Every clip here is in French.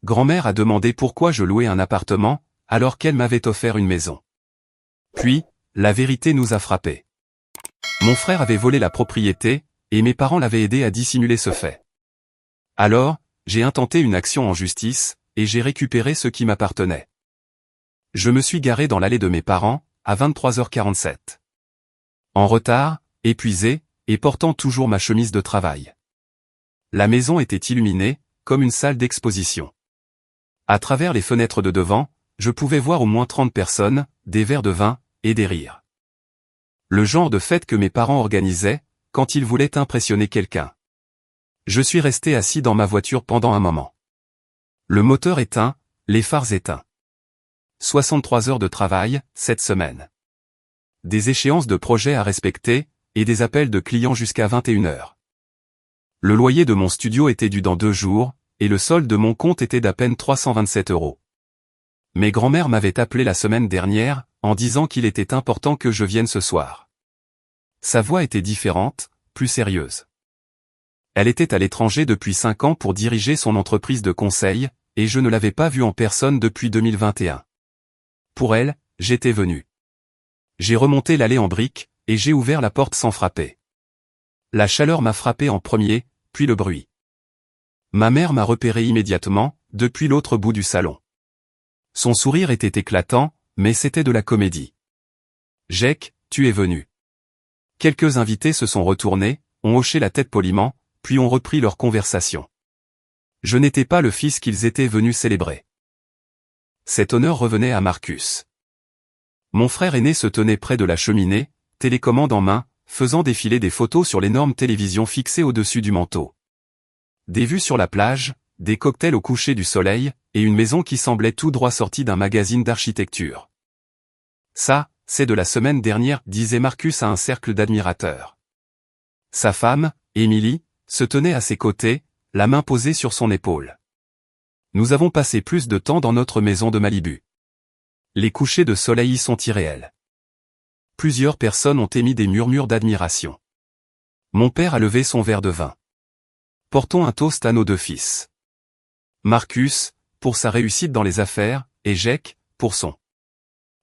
grand-mère a demandé pourquoi je louais un appartement, alors qu'elle m'avait offert une maison. Puis, la vérité nous a frappés. Mon frère avait volé la propriété, et mes parents l'avaient aidé à dissimuler ce fait. Alors, j'ai intenté une action en justice, et j'ai récupéré ce qui m'appartenait. Je me suis garé dans l'allée de mes parents, à 23h47. En retard, épuisé, et portant toujours ma chemise de travail. La maison était illuminée, comme une salle d'exposition. À travers les fenêtres de devant, je pouvais voir au moins 30 personnes, des verres de vin, et des rires. Le genre de fête que mes parents organisaient, quand ils voulaient impressionner quelqu'un. Je suis resté assis dans ma voiture pendant un moment. Le moteur éteint, les phares éteints. 63 heures de travail, cette semaine. Des échéances de projets à respecter, et des appels de clients jusqu'à 21h. Le loyer de mon studio était dû dans 2 jours, et le solde de mon compte était d'à peine 327 €. Mes grands-mères m'avaient appelé la semaine dernière, en disant qu'il était important que je vienne ce soir. Sa voix était différente, plus sérieuse. Elle était à l'étranger depuis 5 ans pour diriger son entreprise de conseil, et je ne l'avais pas vue en personne depuis 2021. Pour elle, j'étais venu. J'ai remonté l'allée en briques, et j'ai ouvert la porte sans frapper. La chaleur m'a frappé en premier, puis le bruit. Ma mère m'a repéré immédiatement, depuis l'autre bout du salon. Son sourire était éclatant, mais c'était de la comédie. « Jake, tu es venu. » Quelques invités se sont retournés, ont hoché la tête poliment, puis ont repris leur conversation. Je n'étais pas le fils qu'ils étaient venus célébrer. Cet honneur revenait à Marcus. Mon frère aîné se tenait près de la cheminée, télécommande en main, faisant défiler des photos sur l'énorme télévision fixée au-dessus du manteau. Des vues sur la plage, des cocktails au coucher du soleil, et une maison qui semblait tout droit sortie d'un magazine d'architecture. Ça, c'est de la semaine dernière, disait Marcus à un cercle d'admirateurs. Sa femme, Emily, se tenait à ses côtés, la main posée sur son épaule. Nous avons passé plus de temps dans notre maison de Malibu. Les couchers de soleil y sont irréels. Plusieurs personnes ont émis des murmures d'admiration. Mon père a levé son verre de vin. Portons un toast à nos 2 fils. Marcus, pour sa réussite dans les affaires, et Jake, pour son.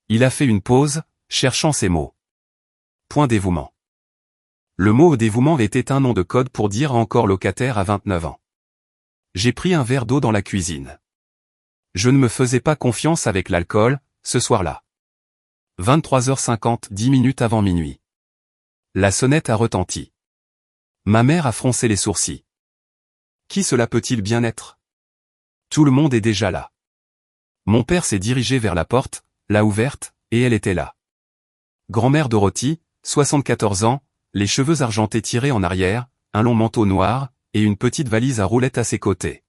Il a fait une pause, cherchant ses mots. Point dévouement. Le mot dévouement était un nom de code pour dire encore locataire à 29 ans. J'ai pris un verre d'eau dans la cuisine. Je ne me faisais pas confiance avec l'alcool, ce soir-là. 23h50, 10 minutes avant minuit. La sonnette a retenti. Ma mère a froncé les sourcils. Qui cela peut-il bien être? Tout le monde est déjà là. Mon père s'est dirigé vers la porte, l'a ouverte, et elle était là. Grand-mère Dorothy, 74 ans, les cheveux argentés tirés en arrière, un long manteau noir, et une petite valise à roulettes à ses côtés.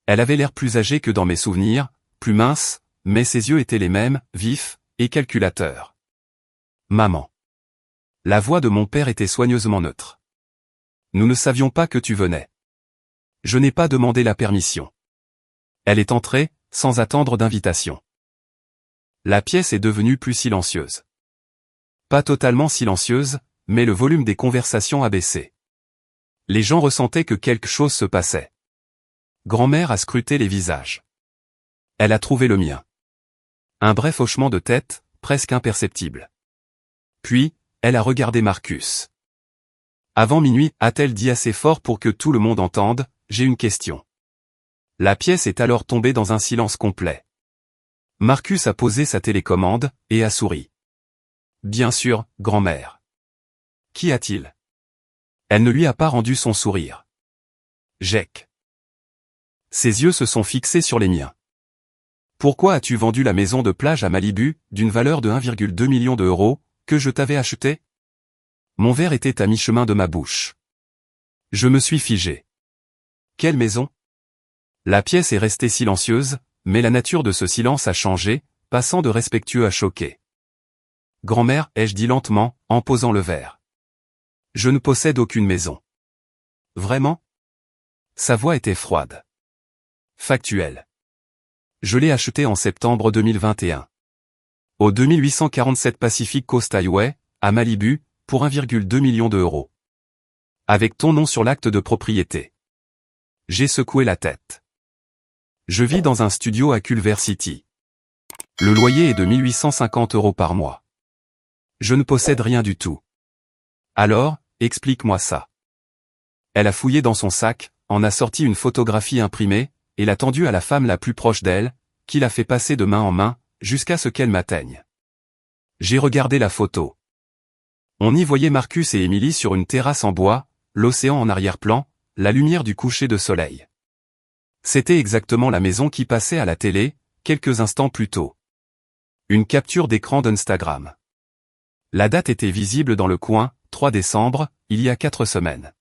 Elle avait l'air plus âgée que dans mes souvenirs, plus mince, mais ses yeux étaient les mêmes, vifs, et calculateurs. Maman. La voix de mon père était soigneusement neutre. Nous ne savions pas que tu venais. Je n'ai pas demandé la permission. Elle est entrée, sans attendre d'invitation. La pièce est devenue plus silencieuse. Pas totalement silencieuse, mais le volume des conversations a baissé. Les gens ressentaient que quelque chose se passait. Grand-mère a scruté les visages. Elle a trouvé le mien. Un bref hochement de tête, presque imperceptible. Puis, elle a regardé Marcus. Avant minuit, a-t-elle dit assez fort pour que tout le monde entende, j'ai une question. La pièce est alors tombée dans un silence complet. Marcus a posé sa télécommande, et a souri. Bien sûr, grand-mère. Qu'y a-t-il? Elle ne lui a pas rendu son sourire. Jake. Ses yeux se sont fixés sur les miens. Pourquoi as-tu vendu la maison de plage à Malibu, d'une valeur de 1,2 million €, que je t'avais achetée? Mon verre était à mi-chemin de ma bouche. Je me suis figé. Quelle maison? La pièce est restée silencieuse, mais la nature de ce silence a changé, passant de respectueux à choqué. Grand-mère, ai-je dit lentement, en posant le verre. Je ne possède aucune maison. Vraiment? Sa voix était froide. Factuelle. Je l'ai achetée en septembre 2021. Au 2847 Pacific Coast Highway, à Malibu, pour 1,2 million €. Avec ton nom sur l'acte de propriété. J'ai secoué la tête. Je vis dans un studio à Culver City. Le loyer est de 1850 € par mois. Je ne possède rien du tout. Alors, explique-moi ça. Elle a fouillé dans son sac, en a sorti une photographie imprimée, et l'a tendue à la femme la plus proche d'elle, qui l'a fait passer de main en main, jusqu'à ce qu'elle m'atteigne. J'ai regardé la photo. On y voyait Marcus et Emily sur une terrasse en bois, l'océan en arrière-plan, la lumière du coucher de soleil. C'était exactement la maison qui passait à la télé, quelques instants plus tôt. Une capture d'écran d'Instagram. La date était visible dans le coin, 3 décembre, il y a 4 semaines.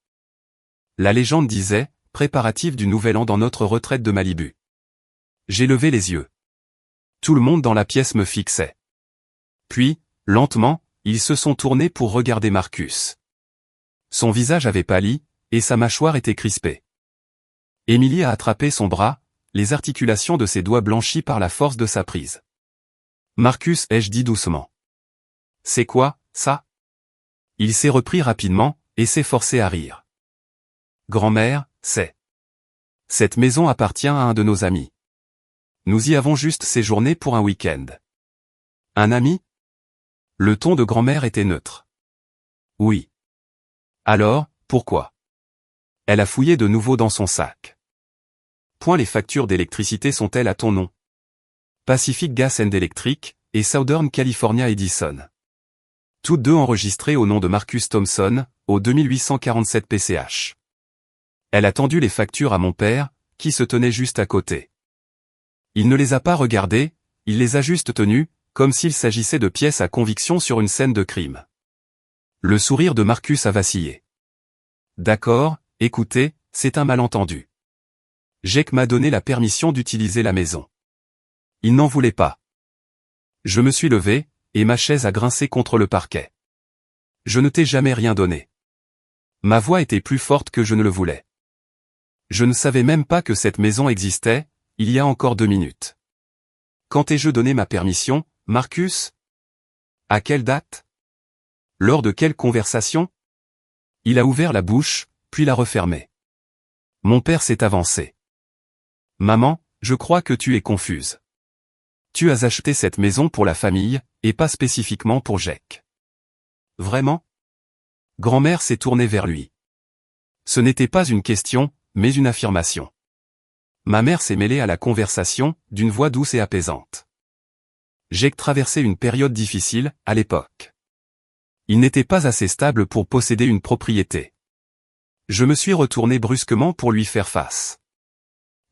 La légende disait, préparatif du nouvel an dans notre retraite de Malibu. J'ai levé les yeux. Tout le monde dans la pièce me fixait. Puis, lentement, ils se sont tournés pour regarder Marcus. Son visage avait pâli, et sa mâchoire était crispée. Emily a attrapé son bras, les articulations de ses doigts blanchies par la force de sa prise. Marcus, ai-je dit doucement. C'est quoi, ça? Il s'est repris rapidement, et s'est forcé à rire. Grand-mère, c'est. Cette maison appartient à un de nos amis. Nous y avons juste séjourné pour un week-end. Un ami? Le ton de grand-mère était neutre. Oui. Alors, pourquoi? Elle a fouillé de nouveau dans son sac. Point les factures d'électricité sont-elles à ton nom? Pacific Gas and Electric, et Southern California Edison. Toutes deux enregistrées au nom de Marcus Thompson, au 2847 PCH. Elle a tendu les factures à mon père, qui se tenait juste à côté. Il ne les a pas regardées, il les a juste tenues, comme s'il s'agissait de pièces à conviction sur une scène de crime. Le sourire de Marcus a vacillé. D'accord, écoutez, c'est un malentendu. Jake m'a donné la permission d'utiliser la maison. Il n'en voulait pas. Je me suis levé, et ma chaise a grincé contre le parquet. Je ne t'ai jamais rien donné. Ma voix était plus forte que je ne le voulais. Je ne savais même pas que cette maison existait, il y a encore 2 minutes. Quand ai-je donné ma permission, Marcus? À quelle date? Lors de quelle conversation? Il a ouvert la bouche, puis l'a refermée. Mon père s'est avancé. Maman, je crois que tu es confuse. Tu as acheté cette maison pour la famille, et pas spécifiquement pour Jake. Vraiment? Grand-mère s'est tournée vers lui. Ce n'était pas une question, mais une affirmation. Ma mère s'est mêlée à la conversation, d'une voix douce et apaisante. Jake traversait une période difficile, à l'époque. Il n'était pas assez stable pour posséder une propriété. Je me suis retourné brusquement pour lui faire face.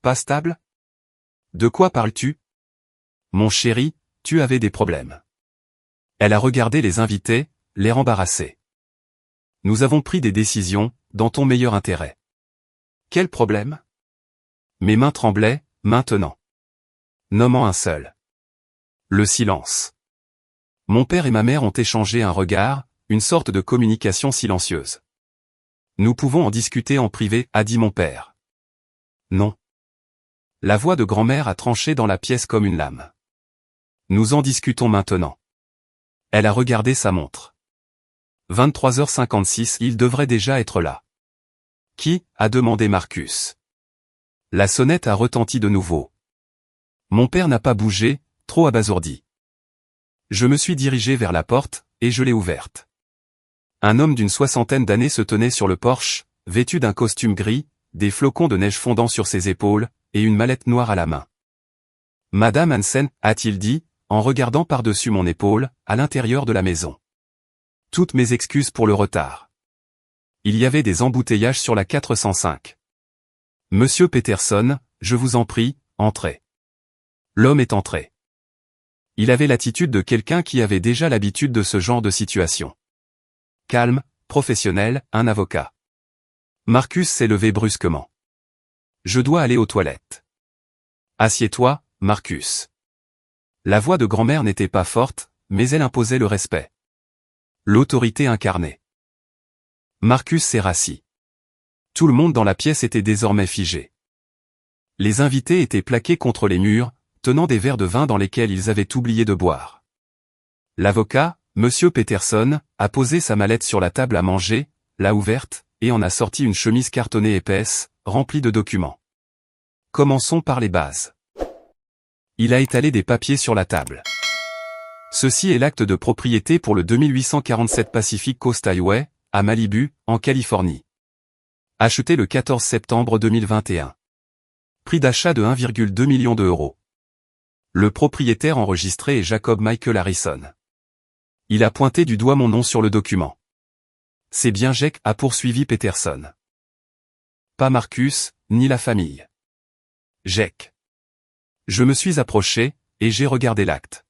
Pas stable? De quoi parles-tu? Mon chéri, tu avais des problèmes. Elle a regardé les invités, l'air embarrassé. Nous avons pris des décisions, dans ton meilleur intérêt. Quel problème? Mes mains tremblaient, maintenant. Nommant un seul. Le silence. Mon père et ma mère ont échangé un regard, une sorte de communication silencieuse. Nous pouvons en discuter en privé, a dit mon père. Non. La voix de grand-mère a tranché dans la pièce comme une lame. Nous en discutons maintenant. Elle a regardé sa montre. 23h56, il devrait déjà être là. Qui? A demandé Marcus. La sonnette a retenti de nouveau. Mon père n'a pas bougé, trop abasourdi. Je me suis dirigé vers la porte, et je l'ai ouverte. Un homme d'une 60aine d'années se tenait sur le porche, vêtu d'un costume gris, des flocons de neige fondant sur ses épaules, et une mallette noire à la main. Madame Hansen, a-t-il dit, en regardant par-dessus mon épaule, à l'intérieur de la maison. Toutes mes excuses pour le retard. Il y avait des embouteillages sur la 405. Monsieur Peterson, je vous en prie, entrez. L'homme est entré. Il avait l'attitude de quelqu'un qui avait déjà l'habitude de ce genre de situation. Calme, professionnel, un avocat. Marcus s'est levé brusquement. Je dois aller aux toilettes. Assieds-toi, Marcus. La voix de grand-mère n'était pas forte, mais elle imposait le respect. L'autorité incarnée. Marcus s'est rassis. Tout le monde dans la pièce était désormais figé. Les invités étaient plaqués contre les murs, tenant des verres de vin dans lesquels ils avaient oublié de boire. L'avocat, Monsieur Peterson, a posé sa mallette sur la table à manger, l'a ouverte, et en a sorti une chemise cartonnée épaisse, remplie de documents. Commençons par les bases. Il a étalé des papiers sur la table. Ceci est l'acte de propriété pour le 2847 Pacific Coast Highway, à Malibu, en Californie. Acheté le 14 septembre 2021. Prix d'achat de 1,2 million d'euros. Le propriétaire enregistré est Jacob Michael Harrison. Il a pointé du doigt mon nom sur le document. C'est bien Jake, a poursuivi Peterson. Pas Marcus, ni la famille. Jake. Je me suis approché, et j'ai regardé l'acte.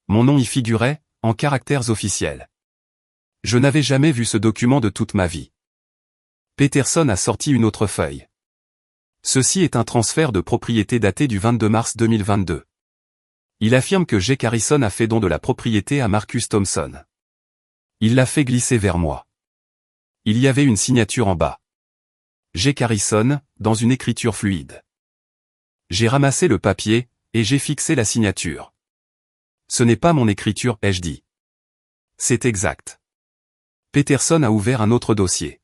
Mon nom y figurait, en caractères officiels. Je n'avais jamais vu ce document de toute ma vie. Peterson a sorti une autre feuille. Ceci est un transfert de propriété daté du 22 mars 2022. Il affirme que Jake Harrison a fait don de la propriété à Marcus Thompson. Il l'a fait glisser vers moi. Il y avait une signature en bas. Jake Harrison, dans une écriture fluide. J'ai ramassé le papier, et j'ai fixé la signature. Ce n'est pas mon écriture, ai-je dit. C'est exact. Peterson a ouvert un autre dossier.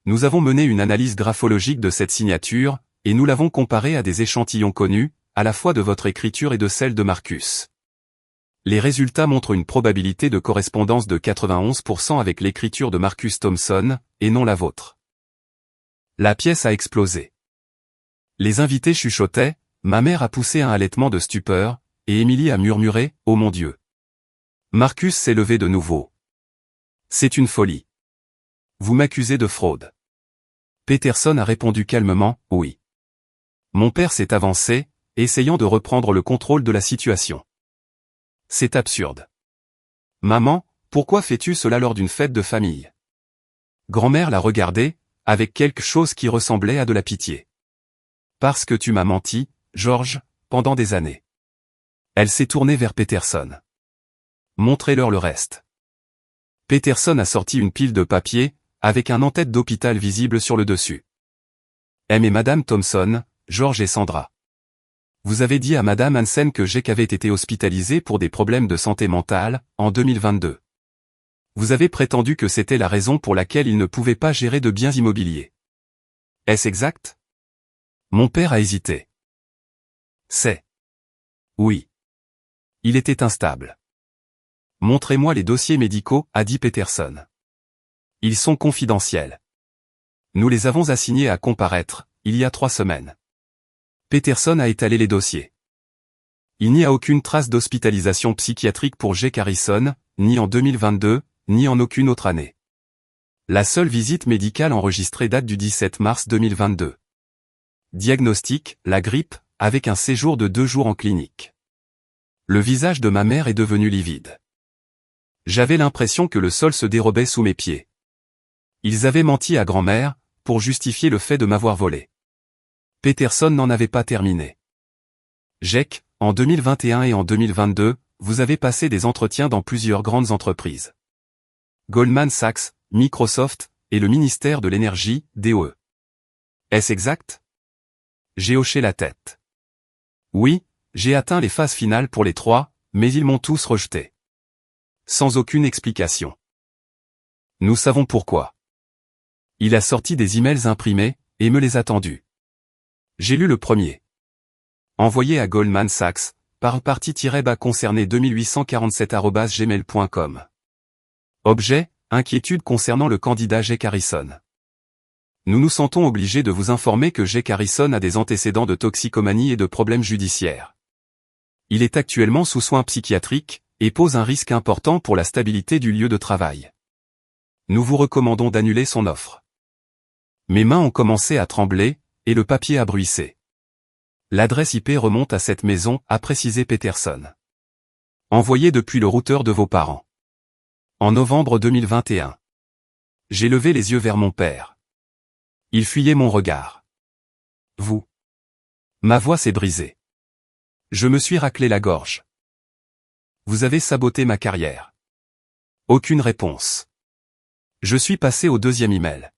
Nous avons mené une analyse graphologique de cette signature, et nous l'avons comparée à des échantillons connus, à la fois de votre écriture et de celle de Marcus. Les résultats montrent une probabilité de correspondance de 91% avec l'écriture de Marcus Thompson, et non la vôtre. La pièce a explosé. Les invités chuchotaient, ma mère a poussé un halètement de stupeur, et Émilie a murmuré, « Oh mon Dieu !» Marcus s'est levé de nouveau. C'est une folie. Vous m'accusez de fraude. Peterson a répondu calmement, « Oui. » Mon père s'est avancé, essayant de reprendre le contrôle de la situation. C'est absurde. Maman, pourquoi fais-tu cela lors d'une fête de famille? Grand-mère l'a regardé, avec quelque chose qui ressemblait à de la pitié. Parce que tu m'as menti, George, pendant des années. Elle s'est tournée vers Peterson. Montrez-leur le reste. Peterson a sorti une pile de papier, avec un en-tête d'hôpital visible sur le dessus. M et Madame Thompson, George et Sandra. Vous avez dit à Madame Hansen que Jake avait été hospitalisé pour des problèmes de santé mentale, en 2022. Vous avez prétendu que c'était la raison pour laquelle il ne pouvait pas gérer de biens immobiliers. Est-ce exact? Mon père a hésité. C'est. Oui. Il était instable. Montrez-moi les dossiers médicaux, a dit Peterson. Ils sont confidentiels. Nous les avons assignés à comparaître, il y a 3 semaines. Peterson a étalé les dossiers. Il n'y a aucune trace d'hospitalisation psychiatrique pour Jake Harrison, ni en 2022, ni en aucune autre année. La seule visite médicale enregistrée date du 17 mars 2022. Diagnostic, la grippe, avec un séjour de 2 jours en clinique. Le visage de ma mère est devenu livide. J'avais l'impression que le sol se dérobait sous mes pieds. Ils avaient menti à grand-mère, pour justifier le fait de m'avoir volé. Peterson n'en avait pas terminé. Jake, en 2021 et en 2022, vous avez passé des entretiens dans plusieurs grandes entreprises. Goldman Sachs, Microsoft, et le ministère de l'Énergie, DOE. Est-ce exact? J'ai hoché la tête. Oui, j'ai atteint les phases finales pour les 3, mais ils m'ont tous rejeté. Sans aucune explication. Nous savons pourquoi. Il a sorti des emails imprimés, et me les a tendus. J'ai lu le premier. Envoyé à Goldman Sachs, par partie-bas concerné 2847@gmail.com. Objet, inquiétude concernant le candidat Jake Harrison. Nous nous sentons obligés de vous informer que Jake Harrison a des antécédents de toxicomanie et de problèmes judiciaires. Il est actuellement sous soins psychiatriques, et pose un risque important pour la stabilité du lieu de travail. Nous vous recommandons d'annuler son offre. Mes mains ont commencé à trembler, et le papier a bruissé. L'adresse IP remonte à cette maison, a précisé Peterson. Envoyé depuis le routeur de vos parents. En novembre 2021. J'ai levé les yeux vers mon père. Il fuyait mon regard. Vous. Ma voix s'est brisée. Je me suis raclé la gorge. Vous avez saboté ma carrière. Aucune réponse. Je suis passé au deuxième email.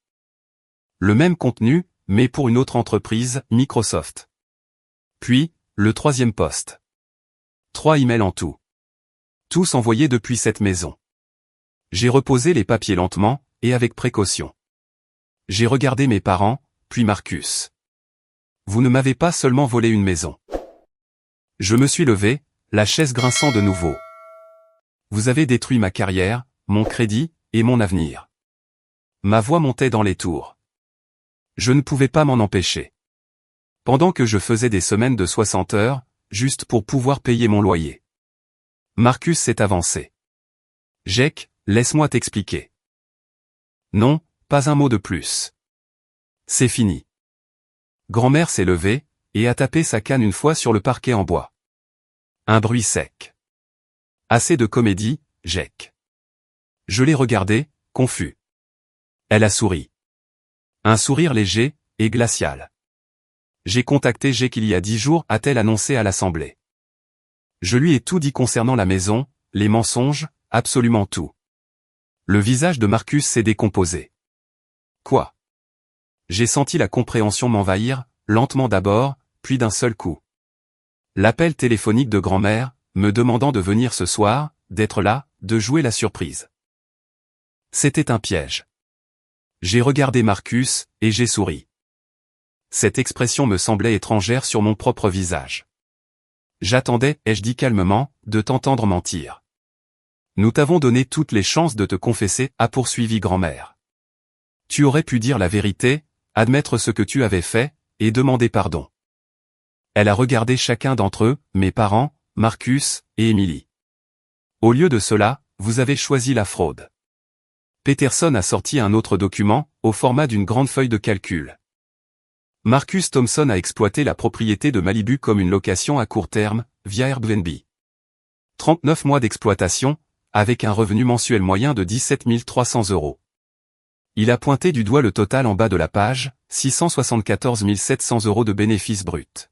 Le même contenu, mais pour une autre entreprise, Microsoft. Puis, le troisième poste. 3 emails en tout. Tous envoyés depuis cette maison. J'ai reposé les papiers lentement, et avec précaution. J'ai regardé mes parents, puis Marcus. Vous ne m'avez pas seulement volé une maison. Je me suis levé, la chaise grinçant de nouveau. Vous avez détruit ma carrière, mon crédit, et mon avenir. Ma voix montait dans les tours. Je ne pouvais pas m'en empêcher. Pendant que je faisais des semaines de 60 heures, juste pour pouvoir payer mon loyer. Marcus s'est avancé. Jake, laisse-moi t'expliquer. Non, pas un mot de plus. C'est fini. Grand-mère s'est levée, et a tapé sa canne une fois sur le parquet en bois. Un bruit sec. Assez de comédie, Jake. Je l'ai regardée, confus. Elle a souri. Un sourire léger, et glacial. J'ai contacté Jake il y a 10 jours, a-t-elle annoncé à l'Assemblée. Je lui ai tout dit concernant la maison, les mensonges, absolument tout. Le visage de Marcus s'est décomposé. Quoi? J'ai senti la compréhension m'envahir, lentement d'abord, puis d'un seul coup. L'appel téléphonique de grand-mère, me demandant de venir ce soir, d'être là, de jouer la surprise. C'était un piège. J'ai regardé Marcus, et j'ai souri. Cette expression me semblait étrangère sur mon propre visage. J'attendais, ai-je dit calmement, de t'entendre mentir. Nous t'avons donné toutes les chances de te confesser, a poursuivi grand-mère. Tu aurais pu dire la vérité, admettre ce que tu avais fait, et demander pardon. Elle a regardé chacun d'entre eux, mes parents, Marcus, et Emily. Au lieu de cela, vous avez choisi la fraude. Peterson a sorti un autre document, au format d'une grande feuille de calcul. Marcus Thompson a exploité la propriété de Malibu comme une location à court terme, via Airbnb. 39 mois d'exploitation, avec un revenu mensuel moyen de 17 300 €. Il a pointé du doigt le total en bas de la page, 674 700 € de bénéfices bruts.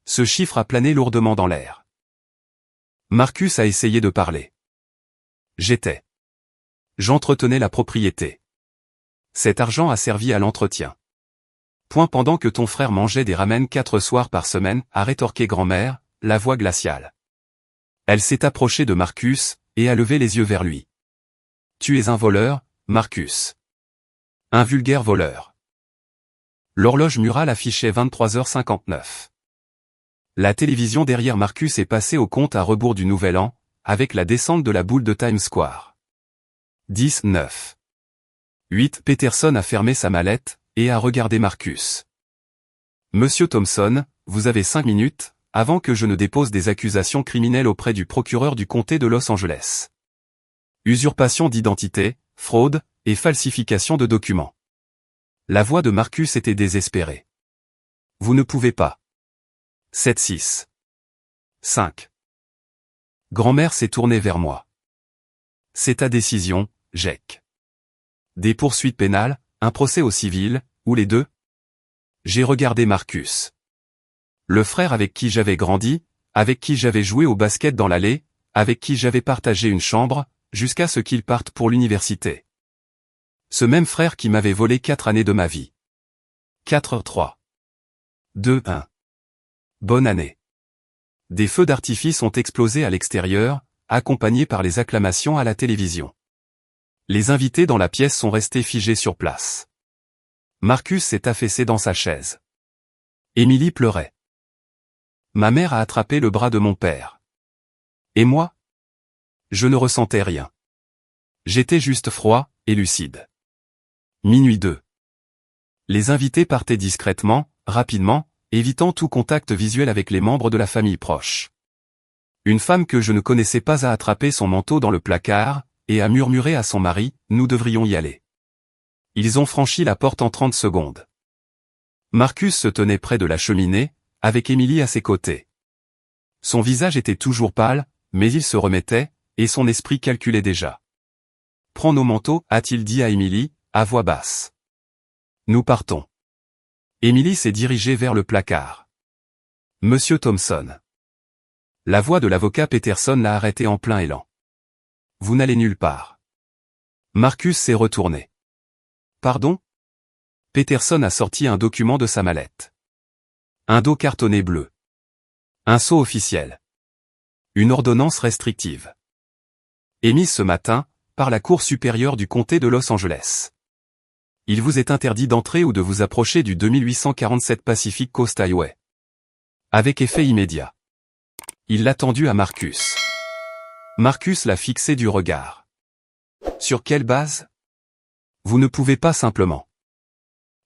Ce chiffre a plané lourdement dans l'air. Marcus a essayé de parler. J'entretenais la propriété. Cet argent a servi à l'entretien. Pendant que ton frère mangeait des ramen 4 soirs par semaine, a rétorqué grand-mère, la voix glaciale. Elle s'est approchée de Marcus, et a levé les yeux vers lui. Tu es un voleur, Marcus. Un vulgaire voleur. L'horloge murale affichait 23h59. La télévision derrière Marcus est passée au compte à rebours du Nouvel An, avec la descente de la boule de Times Square. 10, 9. 8. Peterson a fermé sa mallette, et a regardé Marcus. Monsieur Thompson, vous avez 5 minutes, avant que je ne dépose des accusations criminelles auprès du procureur du comté de Los Angeles. Usurpation d'identité, fraude, et falsification de documents. La voix de Marcus était désespérée. Vous ne pouvez pas. 7, 6. 5. Grand-mère s'est tournée vers moi. C'est ta décision, Jake. Des poursuites pénales, un procès au civil, ou les deux? J'ai regardé Marcus. Le frère avec qui j'avais grandi, avec qui j'avais joué au basket dans l'allée, avec qui j'avais partagé une chambre, jusqu'à ce qu'il parte pour l'université. Ce même frère qui m'avait volé 4 années de ma vie. 4, 3. 2, 1. Bonne année. Des feux d'artifice ont explosé à l'extérieur, accompagnés par les acclamations à la télévision. Les invités dans la pièce sont restés figés sur place. Marcus s'est affaissé dans sa chaise. Emily pleurait. Ma mère a attrapé le bras de mon père. Et moi? Je ne ressentais rien. J'étais juste froid, et lucide. Minuit 2. Les invités partaient discrètement, rapidement, évitant tout contact visuel avec les membres de la famille proche. Une femme que je ne connaissais pas a attrapé son manteau dans le placard, et a murmuré à son mari, nous devrions y aller. Ils ont franchi la porte en 30 secondes. Marcus se tenait près de la cheminée, avec Emily à ses côtés. Son visage était toujours pâle, mais il se remettait, et son esprit calculait déjà. Prends nos manteaux, a-t-il dit à Emily, à voix basse. Nous partons. Emily s'est dirigée vers le placard. Monsieur Thompson. La voix de l'avocat Peterson l'a arrêté en plein élan. Vous n'allez nulle part. Marcus s'est retourné. Pardon? Peterson a sorti un document de sa mallette. Un dos cartonné bleu. Un sceau officiel. Une ordonnance restrictive. Émise ce matin, par la Cour supérieure du comté de Los Angeles. Il vous est interdit d'entrer ou de vous approcher du 2847 Pacific Coast Highway. Avec effet immédiat. Il l'a tendu à Marcus. Marcus l'a fixé du regard. Sur quelle base? Vous ne pouvez pas simplement.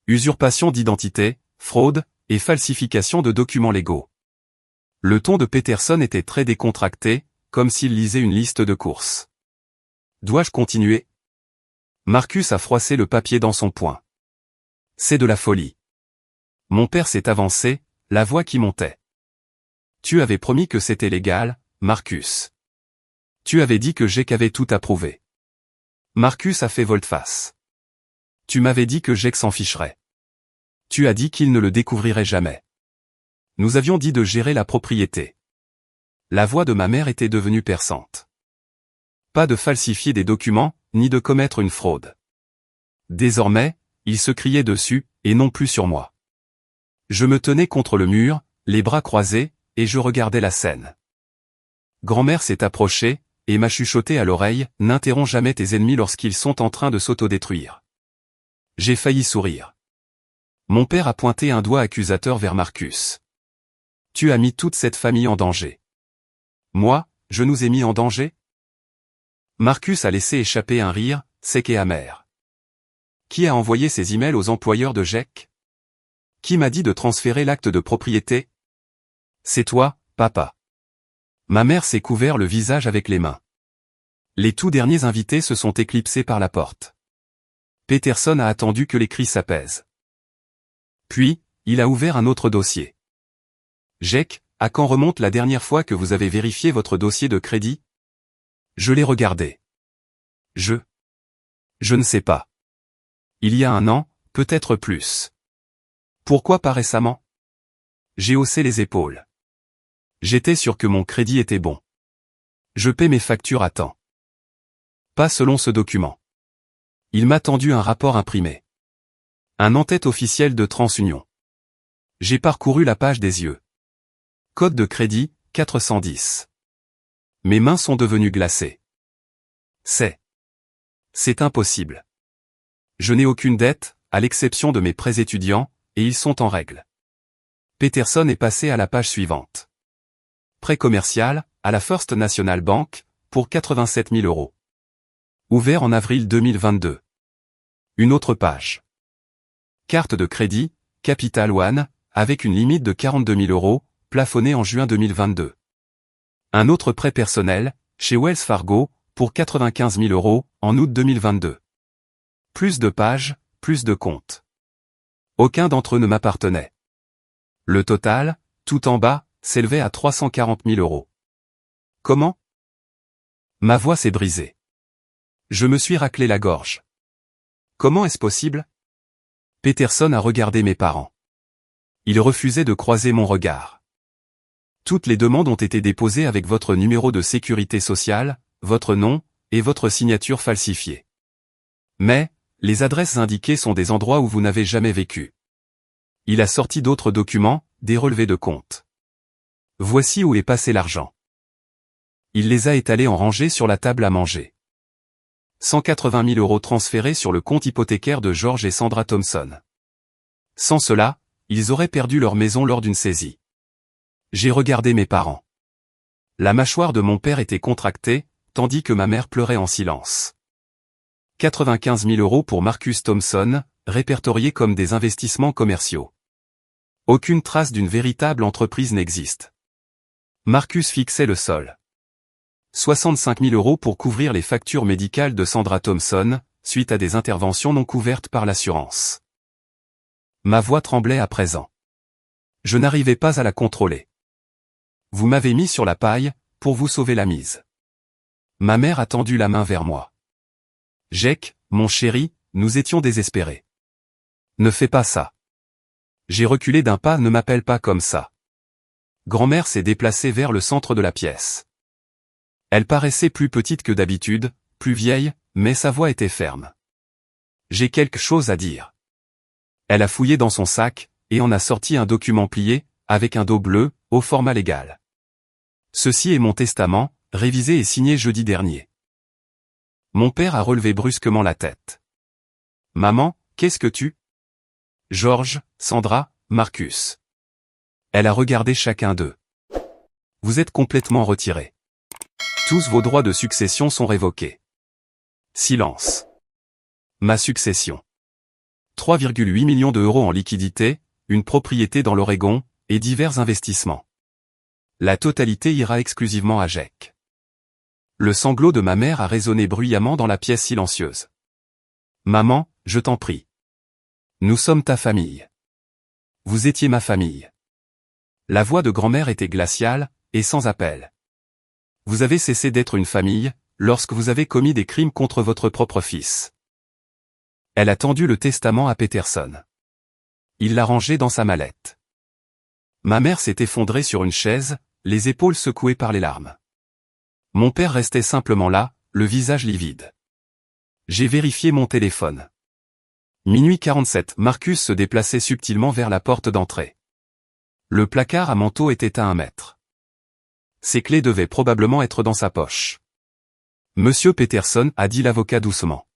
Usurpation d'identité, fraude, et falsification de documents légaux. Le ton de Peterson était très décontracté, comme s'il lisait une liste de courses. Dois-je continuer? Marcus a froissé le papier dans son poing. C'est de la folie. Mon père s'est avancé, la voix qui montait. Tu avais promis que c'était légal, Marcus. Tu avais dit que Jake avait tout approuvé. Marcus a fait volte-face. Tu m'avais dit que Jake s'en ficherait. Tu as dit qu'il ne le découvrirait jamais. Nous avions dit de gérer la propriété. La voix de ma mère était devenue perçante. Pas de falsifier des documents, ni de commettre une fraude. Désormais, il se criait dessus, et non plus sur moi. Je me tenais contre le mur, les bras croisés, et je regardais la scène. Grand-mère s'est approchée, et m'a chuchoté à l'oreille, « N'interromps jamais tes ennemis lorsqu'ils sont en train de s'autodétruire. » J'ai failli sourire. Mon père a pointé un doigt accusateur vers Marcus. Tu as mis toute cette famille en danger. Moi, je nous ai mis en danger? Marcus a laissé échapper un rire, sec et amer. Qui a envoyé ces emails aux employeurs de Jake? Qui m'a dit de transférer l'acte de propriété? C'est toi, papa. Ma mère s'est couvert le visage avec les mains. Les tout derniers invités se sont éclipsés par la porte. Peterson a attendu que les cris s'apaisent. Puis, il a ouvert un autre dossier. Jake, à quand remonte la dernière fois que vous avez vérifié votre dossier de crédit? Je l'ai regardé. Je ne sais pas. Il y a un an, peut-être plus. Pourquoi pas récemment? J'ai haussé les épaules. J'étais sûr que mon crédit était bon. Je paie mes factures à temps. Pas selon ce document. Il m'a tendu un rapport imprimé. Un en-tête officiel de TransUnion. J'ai parcouru la page des yeux. Code de crédit, 410. Mes mains sont devenues glacées. C'est impossible. Je n'ai aucune dette, à l'exception de mes prêts étudiants, et ils sont en règle. Peterson est passé à la page suivante. Prêt commercial, à la First National Bank, pour 87 000 €. Ouvert en avril 2022. Une autre page. Carte de crédit, Capital One, avec une limite de 42 000 €, plafonnée en juin 2022. Un autre prêt personnel, chez Wells Fargo, pour 95 000 €, en août 2022. Plus de pages, plus de comptes. Aucun d'entre eux ne m'appartenait. Le total, tout en bas, s'élevait à 340 000 €. Comment? Ma voix s'est brisée. Je me suis raclé la gorge. Comment est-ce possible? Peterson a regardé mes parents. Ils refusaient de croiser mon regard. Toutes les demandes ont été déposées avec votre numéro de sécurité sociale, votre nom, et votre signature falsifiée. Mais, les adresses indiquées sont des endroits où vous n'avez jamais vécu. Il a sorti d'autres documents, des relevés de compte. Voici où est passé l'argent. Il les a étalés en rangées sur la table à manger. 180 000 € transférés sur le compte hypothécaire de George et Sandra Thompson. Sans cela, ils auraient perdu leur maison lors d'une saisie. J'ai regardé mes parents. La mâchoire de mon père était contractée, tandis que ma mère pleurait en silence. 95 000 € pour Marcus Thompson, répertoriés comme des investissements commerciaux. Aucune trace d'une véritable entreprise n'existe. Marcus fixait le sol. 65 000 € pour couvrir les factures médicales de Sandra Thompson, suite à des interventions non couvertes par l'assurance. Ma voix tremblait à présent. Je n'arrivais pas à la contrôler. Vous m'avez mis sur la paille, pour vous sauver la mise. Ma mère a tendu la main vers moi. Jake, mon chéri, nous étions désespérés. Ne fais pas ça. J'ai reculé d'un pas, ne m'appelle pas comme ça. Grand-mère s'est déplacée vers le centre de la pièce. Elle paraissait plus petite que d'habitude, plus vieille, mais sa voix était ferme. J'ai quelque chose à dire. Elle a fouillé dans son sac, et en a sorti un document plié, avec un dos bleu, au format légal. Ceci est mon testament, révisé et signé jeudi dernier. Mon père a relevé brusquement la tête. Maman, Qu'est-ce que tu... Georges, Sandra, Marcus. Elle a regardé chacun d'eux. Vous êtes complètement retirés. Tous vos droits de succession sont révoqués. Silence. Ma succession. 3,8 millions d'euros en liquidité, une propriété dans l'Oregon, et divers investissements. La totalité ira exclusivement à Jake. Le sanglot de ma mère a résonné bruyamment dans la pièce silencieuse. Maman, je t'en prie. Nous sommes ta famille. Vous étiez ma famille. La voix de grand-mère était glaciale, et sans appel. Vous avez cessé d'être une famille, lorsque vous avez commis des crimes contre votre propre fils. Elle a tendu le testament à Peterson. Il l'a rangé dans sa mallette. Ma mère s'est effondrée sur une chaise, les épaules secouées par les larmes. Mon père restait simplement là, le visage livide. J'ai vérifié mon téléphone. Minuit 47, Marcus se déplaçait subtilement vers la porte d'entrée. Le placard à manteau était à 1 mètre. Ses clés devaient probablement être dans sa poche. Monsieur Peterson, a dit l'avocat doucement.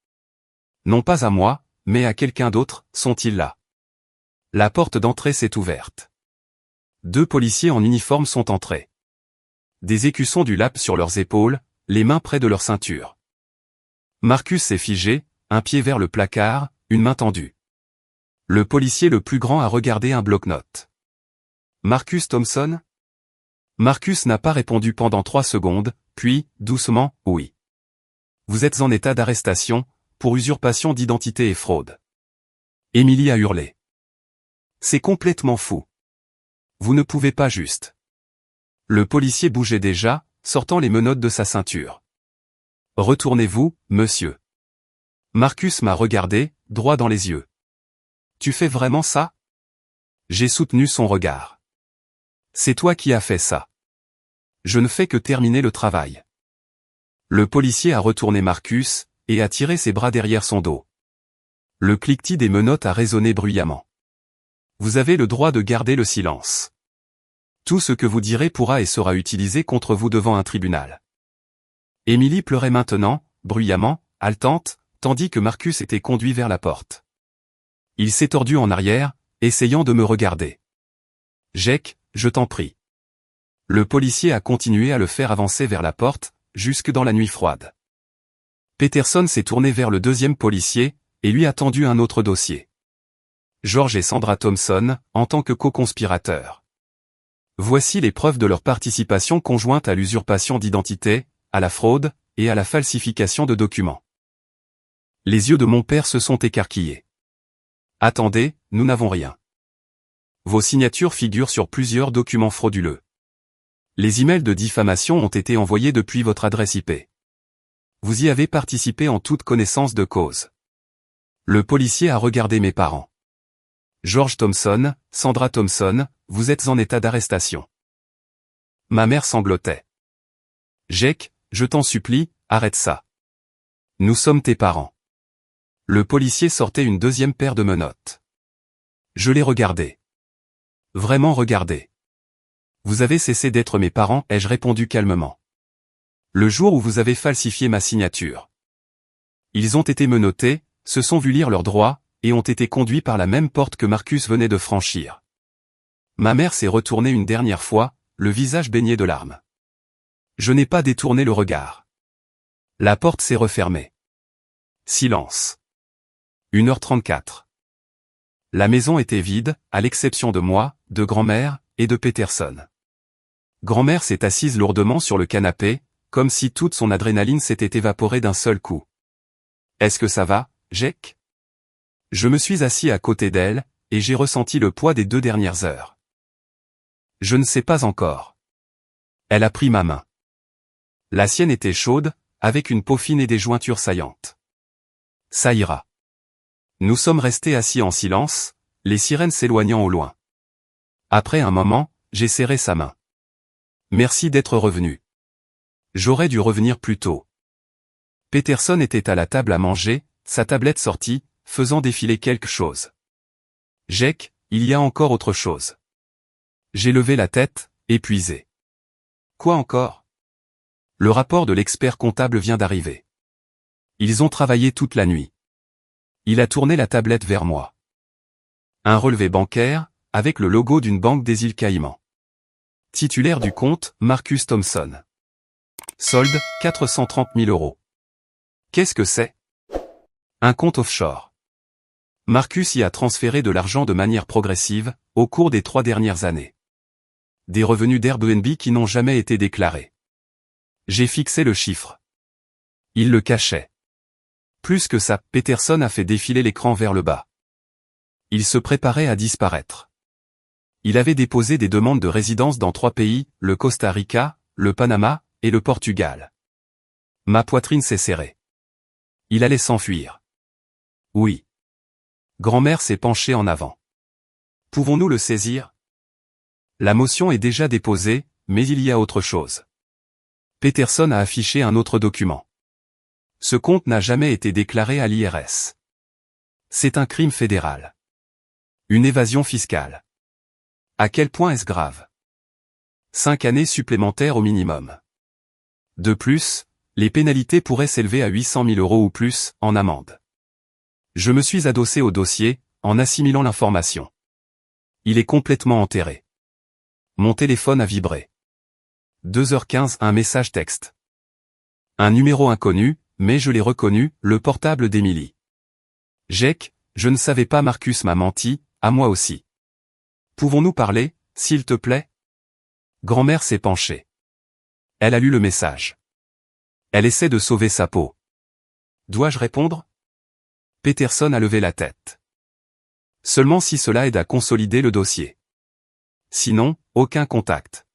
Non pas à moi, mais à quelqu'un d'autre, sont-ils là? La porte d'entrée s'est ouverte. 2 policiers en uniforme sont entrés. Des écussons du lap sur leurs épaules, les mains près de leur ceinture. Marcus s'est figé, un pied vers le placard, une main tendue. Le policier le plus grand a regardé un bloc-notes. Marcus Thompson? Marcus n'a pas répondu pendant 3 secondes, puis, doucement, oui. Vous êtes en état d'arrestation, pour usurpation d'identité et fraude. Émilie a hurlé. C'est complètement fou. Vous ne pouvez pas juste. Le policier bougeait déjà, sortant les menottes de sa ceinture. Retournez-vous, monsieur. Marcus m'a regardé, droit dans les yeux. Tu fais vraiment ça? J'ai soutenu son regard. C'est toi qui as fait ça. Je ne fais que terminer le travail. Le policier a retourné Marcus, et a tiré ses bras derrière son dos. Le cliquetis des menottes a résonné bruyamment. Vous avez le droit de garder le silence. Tout ce que vous direz pourra et sera utilisé contre vous devant un tribunal. Émilie pleurait maintenant, bruyamment, haletante, tandis que Marcus était conduit vers la porte. Il s'est tordu en arrière, essayant de me regarder. Jake, je t'en prie. Le policier a continué à le faire avancer vers la porte, jusque dans la nuit froide. Peterson s'est tourné vers le 2e policier, et lui a tendu un autre dossier. George et Sandra Thompson, en tant que co-conspirateurs. Voici les preuves de leur participation conjointe à l'usurpation d'identité, à la fraude, et à la falsification de documents. Les yeux de mon père se sont écarquillés. Attendez, nous n'avons rien. Vos signatures figurent sur plusieurs documents frauduleux. Les emails de diffamation ont été envoyés depuis votre adresse IP. Vous y avez participé en toute connaissance de cause. Le policier a regardé mes parents. George Thompson, Sandra Thompson, vous êtes en état d'arrestation. Ma mère sanglotait. Jake, je t'en supplie, arrête ça. Nous sommes tes parents. Le policier sortait une 2e paire de menottes. Je l'ai regardé. Vraiment regardé. Vous avez cessé d'être mes parents, ai-je répondu calmement. Le jour où vous avez falsifié ma signature. Ils ont été menottés, se sont vus lire leurs droits, et ont été conduits par la même porte que Marcus venait de franchir. Ma mère s'est retournée une dernière fois, le visage baigné de larmes. Je n'ai pas détourné le regard. La porte s'est refermée. Silence. 1h34. La maison était vide, à l'exception de moi, de grand-mère, et de Peterson. Grand-mère s'est assise lourdement sur le canapé, comme si toute son adrénaline s'était évaporée d'un seul coup. Est-ce que ça va, Jake? Je me suis assis à côté d'elle, et j'ai ressenti le poids des 2 dernières heures. Je ne sais pas encore. Elle a pris ma main. La sienne était chaude, avec une peau fine et des jointures saillantes. Ça ira. Nous sommes restés assis en silence, les sirènes s'éloignant au loin. Après un moment, j'ai serré sa main. Merci d'être revenu. J'aurais dû revenir plus tôt. Peterson était à la table à manger, sa tablette sortie, faisant défiler quelque chose. Jake, il y a encore autre chose. J'ai levé la tête, épuisé. Quoi encore? Le rapport de l'expert comptable vient d'arriver. Ils ont travaillé toute la nuit. Il a tourné la tablette vers moi. Un relevé bancaire, avec le logo d'une banque des îles Caïmans. Titulaire du compte, Marcus Thompson. Solde, 430 000 €. Qu'est-ce que c'est? Un compte offshore. Marcus y a transféré de l'argent de manière progressive, au cours des 3 dernières années. Des revenus d'Airbnb qui n'ont jamais été déclarés. J'ai fixé le chiffre. Il le cachait. Plus que ça, Peterson a fait défiler l'écran vers le bas. Il se préparait à disparaître. Il avait déposé des demandes de résidence dans 3 pays, le Costa Rica, le Panama, et le Portugal. Ma poitrine s'est serrée. Il allait s'enfuir. Oui. Grand-mère s'est penchée en avant. Pouvons-nous le saisir? La motion est déjà déposée, mais il y a autre chose. Peterson a affiché un autre document. Ce compte n'a jamais été déclaré à l'IRS. C'est un crime fédéral. Une évasion fiscale. À quel point est-ce grave? 5 années supplémentaires au minimum. De plus, les pénalités pourraient s'élever à 800 000 € ou plus, en amende. Je me suis adossé au dossier, en assimilant l'information. Il est complètement enterré. Mon téléphone a vibré. 2h15, un message texte. Un numéro inconnu, mais je l'ai reconnu, le portable d'Emily. Jake, je ne savais pas, Marcus m'a menti, à moi aussi. Pouvons-nous parler, s'il te plaît? Grand-mère s'est penchée. Elle a lu le message. Elle essaie de sauver sa peau. Dois-je répondre? Peterson a levé la tête. Seulement si cela aide à consolider le dossier. Sinon, aucun contact.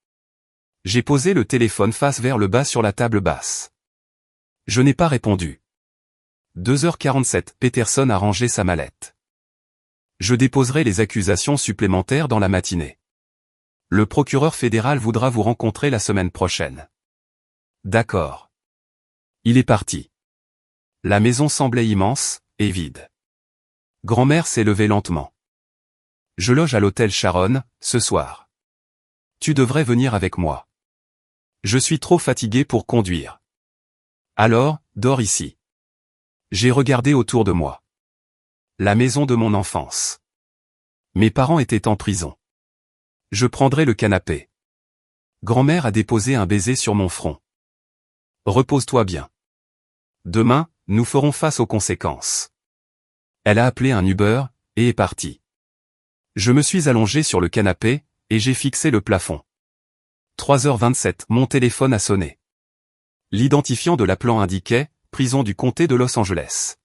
J'ai posé le téléphone face vers le bas sur la table basse. Je n'ai pas répondu. 2h47, Peterson a rangé sa mallette. Je déposerai les accusations supplémentaires dans la matinée. Le procureur fédéral voudra vous rencontrer la semaine prochaine. D'accord. Il est parti. La maison semblait immense, et vide. Grand-mère s'est levée lentement. Je loge à l'hôtel Sharon, ce soir. Tu devrais venir avec moi. Je suis trop fatigué pour conduire. Alors, dors ici. J'ai regardé autour de moi. La maison de mon enfance. Mes parents étaient en prison. Je prendrai le canapé. Grand-mère a déposé un baiser sur mon front. Repose-toi bien. Demain, nous ferons face aux conséquences. Elle a appelé un Uber, et est partie. Je me suis allongé sur le canapé, et j'ai fixé le plafond. 3h27, mon téléphone a sonné. L'identifiant de l'appelant indiquait « Prison du comté de Los Angeles ».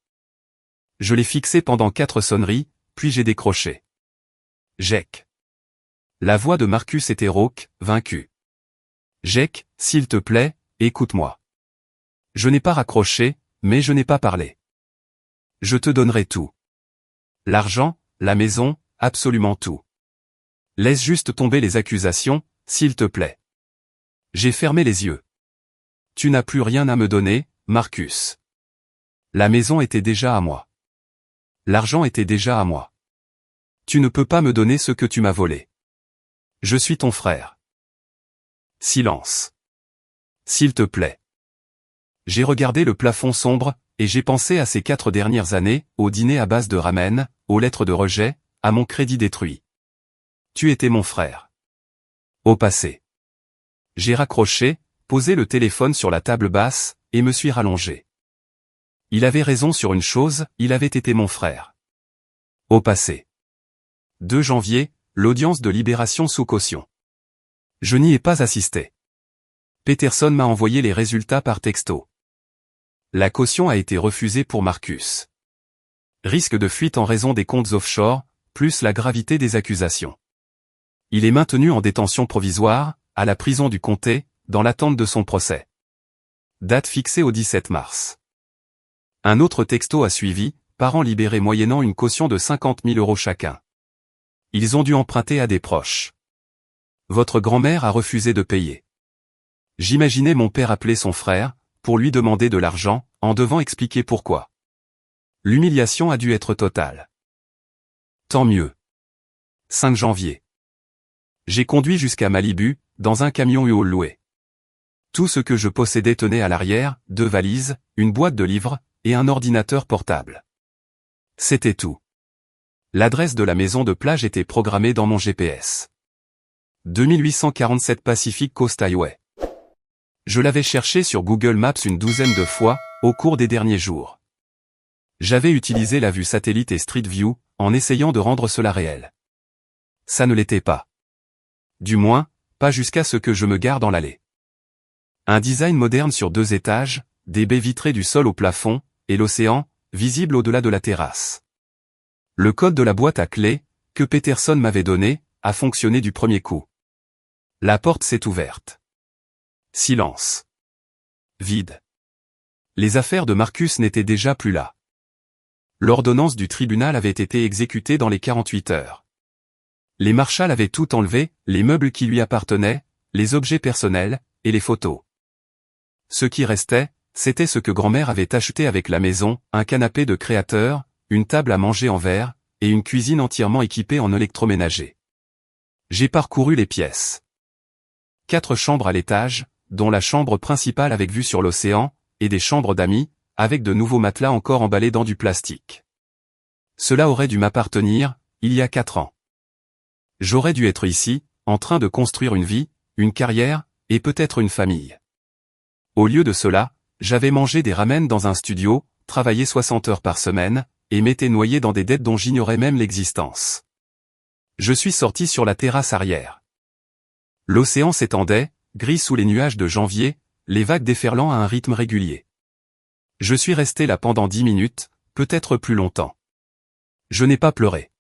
Je l'ai fixé pendant 4 sonneries, puis j'ai décroché. Jake. La voix de Marcus était rauque, vaincue. Jake, s'il te plaît, écoute-moi. Je n'ai pas raccroché, mais je n'ai pas parlé. Je te donnerai tout. L'argent, la maison, absolument tout. Laisse juste tomber les accusations, s'il te plaît. J'ai fermé les yeux. Tu n'as plus rien à me donner, Marcus. La maison était déjà à moi. L'argent était déjà à moi. Tu ne peux pas me donner ce que tu m'as volé. Je suis ton frère. Silence. S'il te plaît. J'ai regardé le plafond sombre, et j'ai pensé à ces 4 dernières années, au dîner à base de ramen, aux lettres de rejet, à mon crédit détruit. Tu étais mon frère. Au passé. J'ai raccroché, posé le téléphone sur la table basse, et me suis rallongé. Il avait raison sur une chose, il avait été mon frère. Au passé. 2 janvier, l'audience de libération sous caution. Je n'y ai pas assisté. Peterson m'a envoyé les résultats par texto. La caution a été refusée pour Marcus. Risque de fuite en raison des comptes offshore, plus la gravité des accusations. Il est maintenu en détention provisoire, à la prison du comté, dans l'attente de son procès. Date fixée au 17 mars. Un autre texto a suivi, parents libérés moyennant une caution de 50 000 € chacun. Ils ont dû emprunter à des proches. Votre grand-mère a refusé de payer. J'imaginais mon père appeler son frère, pour lui demander de l'argent, en devant expliquer pourquoi. L'humiliation a dû être totale. Tant mieux. 5 janvier. J'ai conduit jusqu'à Malibu, dans un camion U-Haul loué. Tout ce que je possédais tenait à l'arrière, 2 valises, une boîte de livres, et un ordinateur portable. C'était tout. L'adresse de la maison de plage était programmée dans mon GPS. 2847 Pacific Coast Highway. Je l'avais cherché sur Google Maps une douzaine de fois, au cours des derniers jours. J'avais utilisé la vue satellite et Street View, en essayant de rendre cela réel. Ça ne l'était pas. Du moins, pas jusqu'à ce que je me gare dans l'allée. Un design moderne sur 2 étages, des baies vitrées du sol au plafond, et l'océan, visible au-delà de la terrasse. Le code de la boîte à clés, que Peterson m'avait donné, a fonctionné du premier coup. La porte s'est ouverte. Silence. Vide. Les affaires de Marcus n'étaient déjà plus là. L'ordonnance du tribunal avait été exécutée dans les 48 heures. Les marshals avaient tout enlevé, les meubles qui lui appartenaient, les objets personnels, et les photos. Ce qui restait, c'était ce que grand-mère avait acheté avec la maison, un canapé de créateur, une table à manger en verre, et une cuisine entièrement équipée en électroménager. J'ai parcouru les pièces. 4 chambres à l'étage, dont la chambre principale avec vue sur l'océan, et des chambres d'amis, avec de nouveaux matelas encore emballés dans du plastique. Cela aurait dû m'appartenir, il y a 4 ans. J'aurais dû être ici, en train de construire une vie, une carrière, et peut-être une famille. Au lieu de cela, j'avais mangé des ramen dans un studio, travaillé 60 heures par semaine, et m'étais noyé dans des dettes dont j'ignorais même l'existence. Je suis sorti sur la terrasse arrière. L'océan s'étendait, gris sous les nuages de janvier, les vagues déferlant à un rythme régulier. Je suis resté là pendant 10 minutes, peut-être plus longtemps. Je n'ai pas pleuré.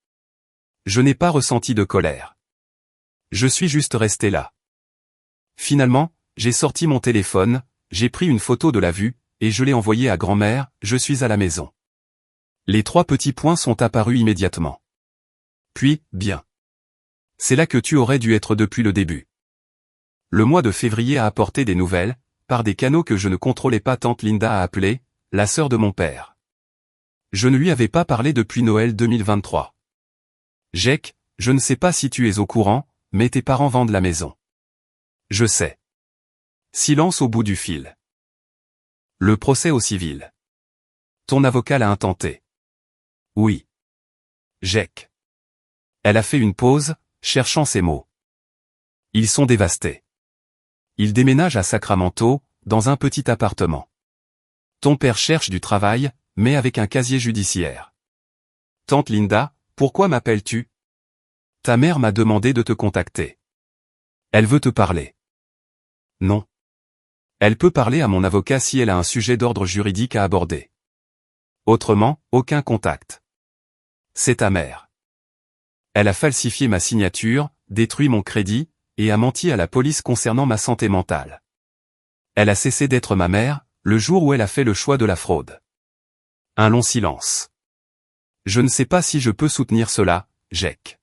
Je n'ai pas ressenti de colère. Je suis juste resté là. Finalement, j'ai sorti mon téléphone, j'ai pris une photo de la vue, et je l'ai envoyée à grand-mère, je suis à la maison. Les 3 petits points sont apparus immédiatement. Puis, bien. C'est là que tu aurais dû être depuis le début. Le mois de février a apporté des nouvelles, par des canaux que je ne contrôlais pas. Tante Linda a appelé, la sœur de mon père. Je ne lui avais pas parlé depuis Noël 2023. Jake, je ne sais pas si tu es au courant, mais tes parents vendent la maison. Je sais. Silence au bout du fil. Le procès au civil. Ton avocat l'a intenté. Oui. Jake. Elle a fait une pause, cherchant ses mots. Ils sont dévastés. Ils déménagent à Sacramento, dans un petit appartement. Ton père cherche du travail, mais avec un casier judiciaire. Tante Linda, pourquoi m'appelles-tu? Ta mère m'a demandé de te contacter. Elle veut te parler. Non. Elle peut parler à mon avocat si elle a un sujet d'ordre juridique à aborder. Autrement, aucun contact. C'est ta mère. Elle a falsifié ma signature, détruit mon crédit, et a menti à la police concernant ma santé mentale. Elle a cessé d'être ma mère, le jour où elle a fait le choix de la fraude. Un long silence. Je ne sais pas si je peux soutenir cela, Jake.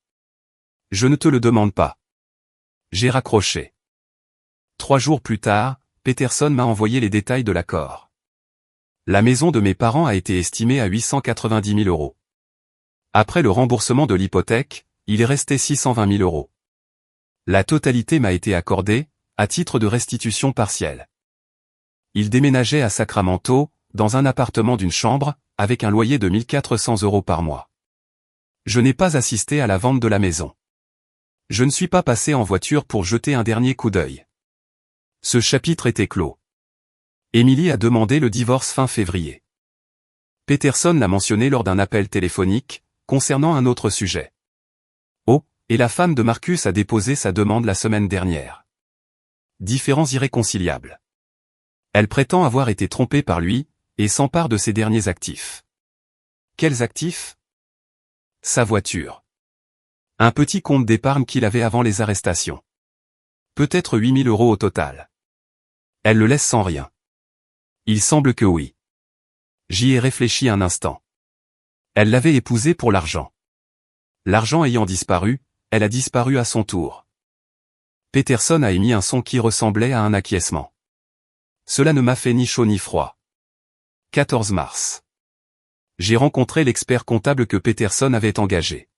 Je ne te le demande pas. J'ai raccroché. 3 jours plus tard, Peterson m'a envoyé les détails de l'accord. La maison de mes parents a été estimée à 890 000 euros. Après le remboursement de l'hypothèque, il est resté 620 000 euros. La totalité m'a été accordée, à titre de restitution partielle. Il déménageait à Sacramento, dans un appartement d'une chambre, avec un loyer de 1 400 € par mois. Je n'ai pas assisté à la vente de la maison. Je ne suis pas passé en voiture pour jeter un dernier coup d'œil. Ce chapitre était clos. Emily a demandé le divorce fin février. Peterson l'a mentionné lors d'un appel téléphonique, concernant un autre sujet. Oh, et la femme de Marcus a déposé sa demande la semaine dernière. Différends irréconciliables. Elle prétend avoir été trompée par lui, et s'empare de ses derniers actifs. Quels actifs? Sa voiture. Un petit compte d'épargne qu'il avait avant les arrestations. Peut-être 8 000 € au total. Elle le laisse sans rien. Il semble que oui. J'y ai réfléchi un instant. Elle l'avait épousé pour l'argent. L'argent ayant disparu, elle a disparu à son tour. Peterson a émis un son qui ressemblait à un acquiescement. Cela ne m'a fait ni chaud ni froid. 14 mars. J'ai rencontré l'expert comptable que Peterson avait engagé.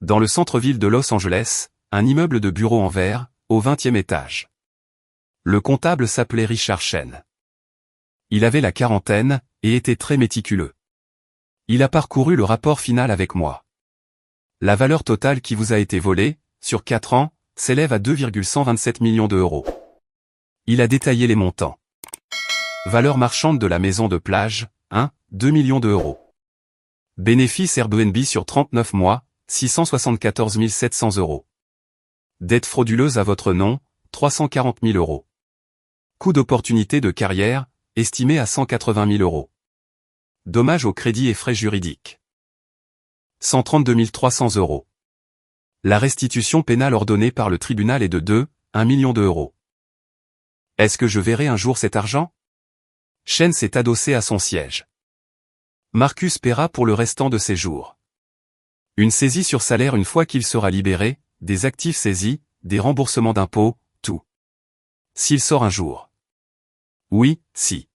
Dans le centre-ville de Los Angeles, un immeuble de bureaux en verre, au 20e étage. Le comptable s'appelait Richard Chen. Il avait la quarantaine, et était très méticuleux. Il a parcouru le rapport final avec moi. La valeur totale qui vous a été volée, sur 4 ans, s'élève à 2,127 millions d'euros. Il a détaillé les montants. Valeur marchande de la maison de plage, 2 millions d'euros. Bénéfice Airbnb sur 39 mois, 674 700 euros. Dette frauduleuse à votre nom, 340 000 euros. Coût d'opportunité de carrière, estimé à 180 000 euros. Dommages au crédit et frais juridiques. 132 300 euros. La restitution pénale ordonnée par le tribunal est de 1 million d'euros. Est-ce que je verrai un jour cet argent? Chen s'est adossé à son siège. Marcus paiera pour le restant de ses jours. Une saisie sur salaire une fois qu'il sera libéré, des actifs saisis, des remboursements d'impôts, tout. S'il sort un jour. Oui, si.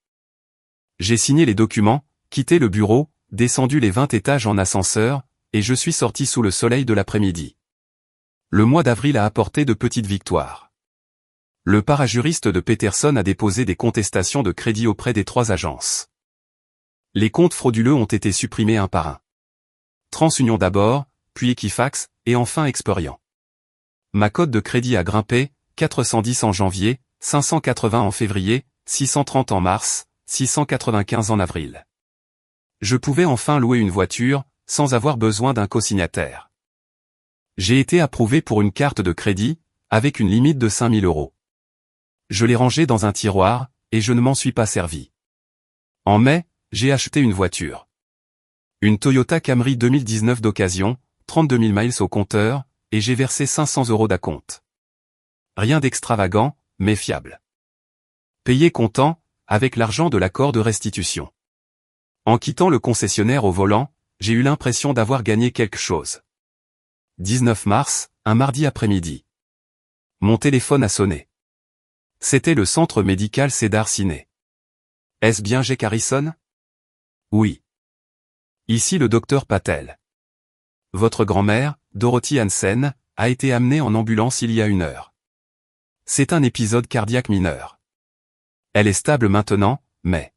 J'ai signé les documents, quitté le bureau, descendu les 20 étages en ascenseur, et je suis sorti sous le soleil de l'après-midi. Le mois d'avril a apporté de petites victoires. Le parajuriste de Peterson a déposé des contestations de crédit auprès des 3 agences. Les comptes frauduleux ont été supprimés un par un. TransUnion d'abord, puis Equifax, et enfin Experian. Ma cote de crédit a grimpé, 410 en janvier, 580 en février, 630 en mars, 695 en avril. Je pouvais enfin louer une voiture, sans avoir besoin d'un cosignataire. J'ai été approuvé pour une carte de crédit, avec une limite de 5 000 euros. Je l'ai rangée dans un tiroir, et je ne m'en suis pas servi. En mai, j'ai acheté une voiture. Une Toyota Camry 2019 d'occasion, 32 000 miles au compteur, et j'ai versé 500 euros d'acompte. Rien d'extravagant, mais fiable. Payé comptant, avec l'argent de l'accord de restitution. En quittant le concessionnaire au volant, j'ai eu l'impression d'avoir gagné quelque chose. 19 mars, un mardi après-midi. Mon téléphone a sonné. C'était le centre médical Cedar Sinai. Est-ce bien Jake Harrison? Oui. Ici le docteur Patel. Votre grand-mère, Dorothy Hansen, a été amenée en ambulance il y a 1 heure. C'est un épisode cardiaque mineur. Elle est stable maintenant, mais...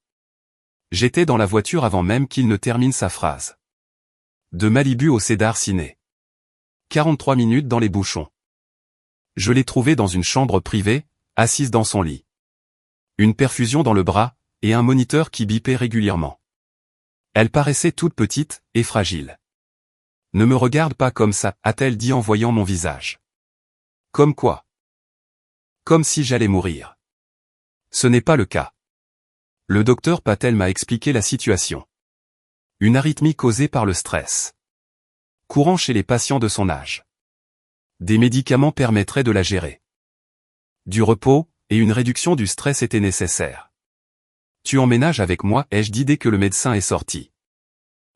J'étais dans la voiture avant même qu'il ne termine sa phrase. De Malibu au Cedar Sinai. 43 minutes dans les bouchons. Je l'ai trouvée dans une chambre privée, assise dans son lit. Une perfusion dans le bras, et un moniteur qui bipait régulièrement. Elle paraissait toute petite, et fragile. Ne me regarde pas comme ça, a-t-elle dit en voyant mon visage. Comme quoi? Comme si j'allais mourir. Ce n'est pas le cas. Le docteur Patel m'a expliqué la situation. Une arythmie causée par le stress. Courant chez les patients de son âge. Des médicaments permettraient de la gérer. Du repos, et une réduction du stress étaient nécessaires. Tu emménages avec moi, ai-je dit dès que le médecin est sorti.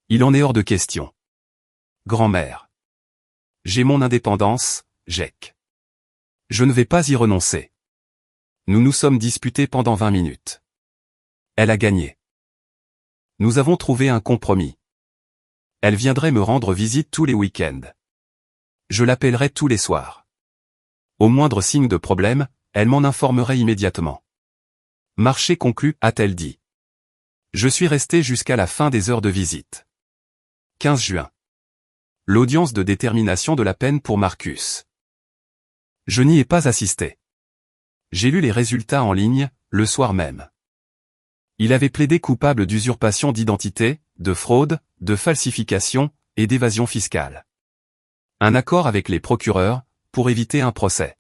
Il en est hors de question. Grand-mère. J'ai mon indépendance, Jake. Je ne vais pas y renoncer. Nous nous sommes disputés pendant 20 minutes. Elle a gagné. Nous avons trouvé un compromis. Elle viendrait me rendre visite tous les week-ends. Je l'appellerai tous les soirs. Au moindre signe de problème, elle m'en informerait immédiatement. Marché conclu, a-t-elle dit. Je suis resté jusqu'à la fin des heures de visite. 15 juin. L'audience de détermination de la peine pour Marcus. Je n'y ai pas assisté. J'ai lu les résultats en ligne, le soir même. Il avait plaidé coupable d'usurpation d'identité, de fraude, de falsification, et d'évasion fiscale. Un accord avec les procureurs, pour éviter un procès.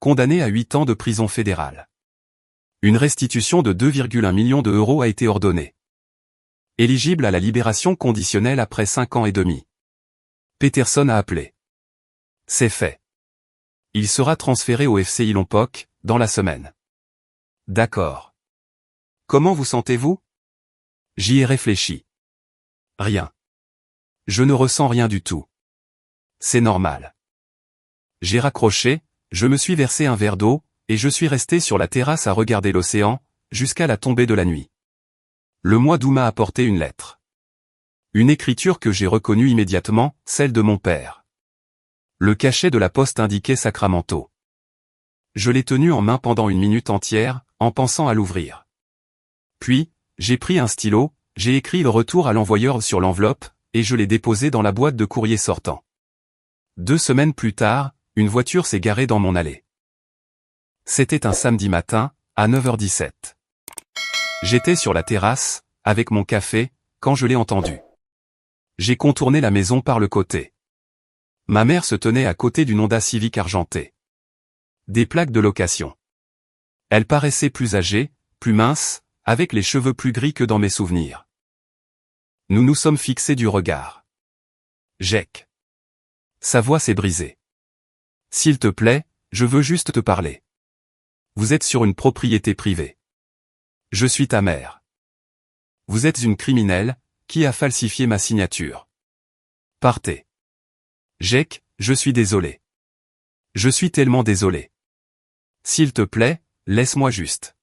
Condamné à 8 ans de prison fédérale. Une restitution de 2,1 millions d'euros a été ordonnée. Éligible à la libération conditionnelle après 5 ans et demi. Peterson a appelé. C'est fait. Il sera transféré au FCI Lompoc, dans la semaine. D'accord. Comment vous sentez-vous? J'y ai réfléchi. Rien. Je ne ressens rien du tout. C'est normal. J'ai raccroché, je me suis versé un verre d'eau, et je suis resté sur la terrasse à regarder l'océan, jusqu'à la tombée de la nuit. Le mois d'août m'a apporté une lettre. Une écriture que j'ai reconnue immédiatement, celle de mon père. Le cachet de la poste indiquait Sacramento. Je l'ai tenu en main pendant 1 minute entière, en pensant à l'ouvrir. Puis, j'ai pris un stylo, J'ai écrit le retour à l'envoyeur sur l'enveloppe, et je l'ai déposé dans la boîte de courrier sortant. 2 semaines plus tard, une voiture s'est garée dans mon allée. C'était un samedi matin, à 9h17. J'étais sur la terrasse, avec mon café, quand je l'ai entendu. J'ai contourné la maison par le côté. Ma mère se tenait à côté d'une Honda Civic argentée. Des plaques de location. Elle paraissait plus âgée, plus mince, avec les cheveux plus gris que dans mes souvenirs. Nous nous sommes fixés du regard. Jake. Sa voix s'est brisée. S'il te plaît, je veux juste te parler. Vous êtes sur une propriété privée. Je suis ta mère. Vous êtes une criminelle, qui a falsifié ma signature. Partez. Jake, je suis désolé. Je suis tellement désolé. S'il te plaît, laisse-moi juste.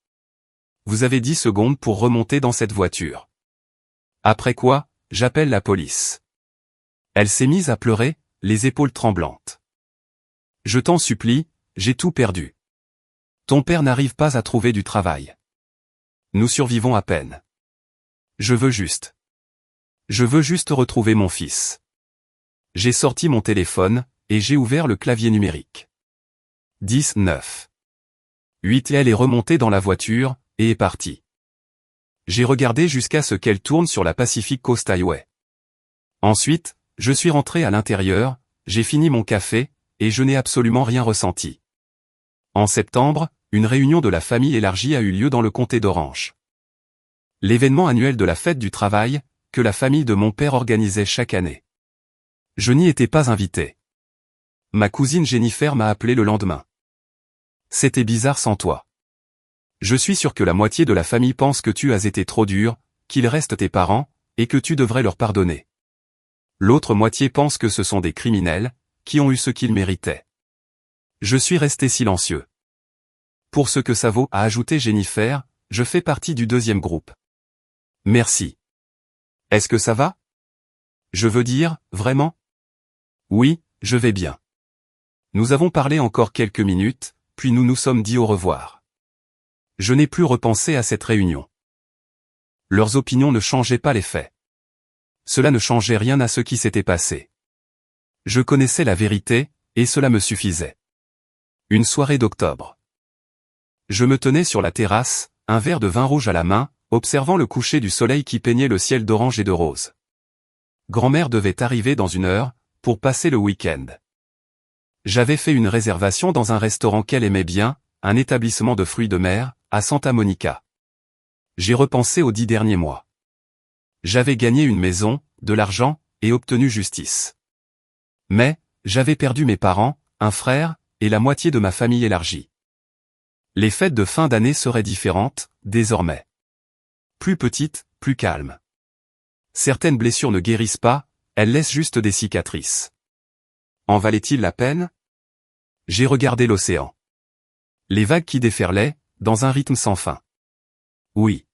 Vous avez 10 secondes pour remonter dans cette voiture. Après quoi, j'appelle la police. Elle s'est mise à pleurer, les épaules tremblantes. Je t'en supplie, j'ai tout perdu. Ton père n'arrive pas à trouver du travail. Nous survivons à peine. Je veux juste retrouver mon fils. J'ai sorti mon téléphone, et j'ai ouvert le clavier numérique. 10, 9. 8 et elle est remontée dans la voiture, et est partie. J'ai regardé jusqu'à ce qu'elle tourne sur la Pacific Coast Highway. Ensuite, je suis rentré à l'intérieur, j'ai fini mon café, et je n'ai absolument rien ressenti. En septembre, une réunion de la famille élargie a eu lieu dans le comté d'Orange. L'événement annuel de la fête du travail, que la famille de mon père organisait chaque année. Je n'y étais pas invité. Ma cousine Jennifer m'a appelé le lendemain. C'était bizarre sans toi. Je suis sûr que la moitié de la famille pense que tu as été trop dur, qu'ils restent tes parents, et que tu devrais leur pardonner. L'autre moitié pense que ce sont des criminels, qui ont eu ce qu'ils méritaient. Je suis resté silencieux. Pour ce que ça vaut, a ajouté Jennifer, je fais partie du deuxième groupe. Merci. Est-ce que ça va? Je veux dire, vraiment? Oui, je vais bien. Nous avons parlé encore quelques minutes, puis nous nous sommes dit au revoir. Je n'ai plus repensé à cette réunion. Leurs opinions ne changeaient pas les faits. Cela ne changeait rien à ce qui s'était passé. Je connaissais la vérité, et cela me suffisait. Une soirée d'octobre. Je me tenais sur la terrasse, un verre de vin rouge à la main, observant le coucher du soleil qui peignait le ciel d'orange et de rose. Grand-mère devait arriver dans 1 heure, pour passer le week-end. J'avais fait une réservation dans un restaurant qu'elle aimait bien, un établissement de fruits de mer, à Santa Monica. J'ai repensé aux 10 derniers mois. J'avais gagné une maison, de l'argent, et obtenu justice. Mais, j'avais perdu mes parents, un frère, et la moitié de ma famille élargie. Les fêtes de fin d'année seraient différentes, désormais. Plus petites, plus calmes. Certaines blessures ne guérissent pas, elles laissent juste des cicatrices. En valait-il la peine? J'ai regardé l'océan. Les vagues qui déferlaient, dans un rythme sans fin. Oui.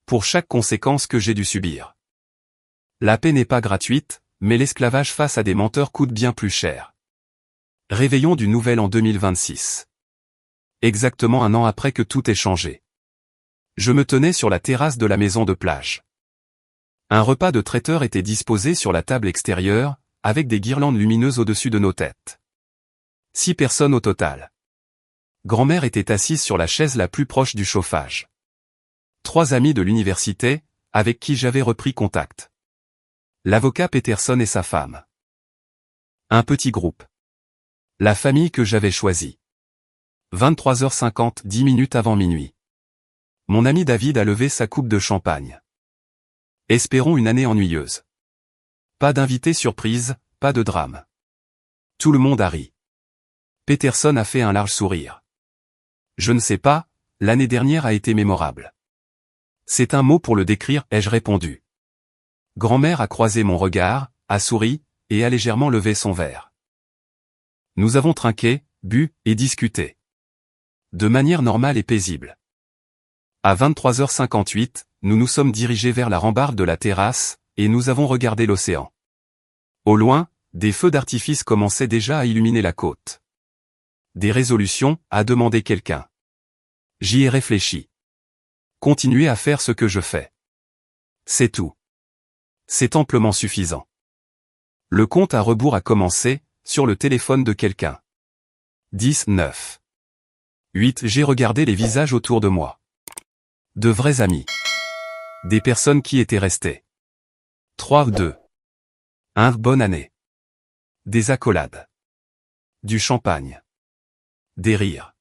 Pour chaque conséquence que j'ai dû subir. La paix n'est pas gratuite, mais l'esclavage face à des menteurs coûte bien plus cher. Réveillon du nouvel an 2026. Exactement 1 an après que tout ait changé. Je me tenais sur la terrasse de la maison de plage. Un repas de traiteur était disposé sur la table extérieure, avec des guirlandes lumineuses au-dessus de nos têtes. 6 personnes au total. Grand-mère était assise sur la chaise la plus proche du chauffage. 3 amis de l'université, avec qui j'avais repris contact. L'avocat Peterson et sa femme. Un petit groupe. La famille que j'avais choisie. 23h50, 10 minutes avant minuit. Mon ami David a levé sa coupe de champagne. Espérons une année ennuyeuse. Pas d'invité surprise, pas de drame. Tout le monde a ri. Peterson a fait un large sourire. Je ne sais pas, l'année dernière a été mémorable. C'est un mot pour le décrire, ai-je répondu. Grand-mère a croisé mon regard, a souri, et a légèrement levé son verre. Nous avons trinqué, bu, et discuté. De manière normale et paisible. À 23h58, nous nous sommes dirigés vers la rambarde de la terrasse, et nous avons regardé l'océan. Au loin, des feux d'artifice commençaient déjà à illuminer la côte. Des résolutions, a demandé quelqu'un. J'y ai réfléchi. Continuer à faire ce que je fais. C'est tout. C'est amplement suffisant. Le compte à rebours a commencé, sur le téléphone de quelqu'un. 10, 9. 8. J'ai regardé les visages autour de moi. De vrais amis. Des personnes qui étaient restées. 3 ou 2. 1. Bonne année. Des accolades. Du champagne. Des rires.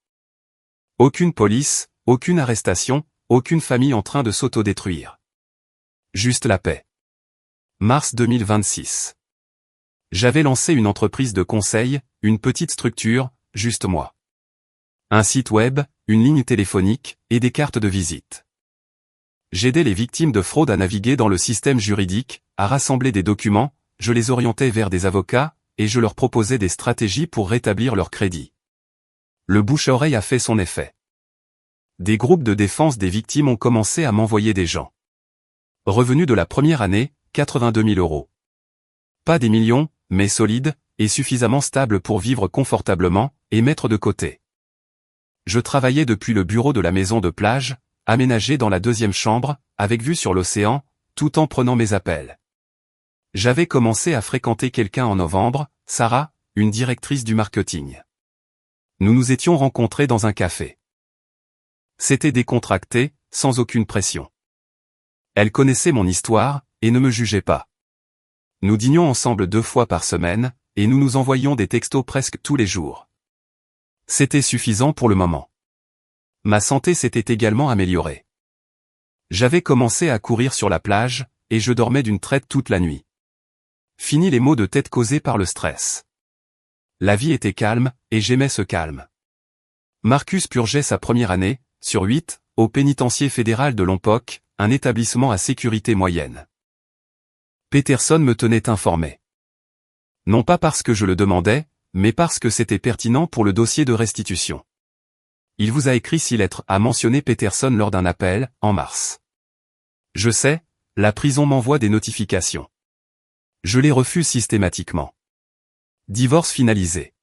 Aucune police, aucune arrestation, aucune famille en train de s'autodétruire. Juste la paix. Mars 2026. J'avais lancé une entreprise de conseil, une petite structure, juste moi. Un site web, une ligne téléphonique, et des cartes de visite. J'aidais les victimes de fraude à naviguer dans le système juridique, à rassembler des documents, je les orientais vers des avocats, et je leur proposais des stratégies pour rétablir leur crédit. Le bouche-à-oreille a fait son effet. Des groupes de défense des victimes ont commencé à m'envoyer des gens. Revenu de la première année, 82 000 euros. Pas des millions, mais solides, et suffisamment stables pour vivre confortablement, et mettre de côté. Je travaillais depuis le bureau de la maison de plage, aménagé dans la 2e chambre, avec vue sur l'océan, tout en prenant mes appels. J'avais commencé à fréquenter quelqu'un en novembre, Sarah, une directrice du marketing. Nous nous étions rencontrés dans un café. C'était décontracté, sans aucune pression. Elle connaissait mon histoire, et ne me jugeait pas. Nous dînions ensemble 2 fois par semaine, et nous nous envoyions des textos presque tous les jours. C'était suffisant pour le moment. Ma santé s'était également améliorée. J'avais commencé à courir sur la plage, et je dormais d'une traite toute la nuit. Fini les maux de tête causés par le stress. La vie était calme, et j'aimais ce calme. Marcus purgeait sa première année, sur 8, au pénitencier fédéral de Lompoc, un établissement à sécurité moyenne. Peterson me tenait informé. Non pas parce que je le demandais, mais parce que c'était pertinent pour le dossier de restitution. Il vous a écrit 6 lettres, a mentionné Peterson lors d'un appel, en mars. Je sais, la prison m'envoie des notifications. Je les refuse systématiquement. Divorce finalisé.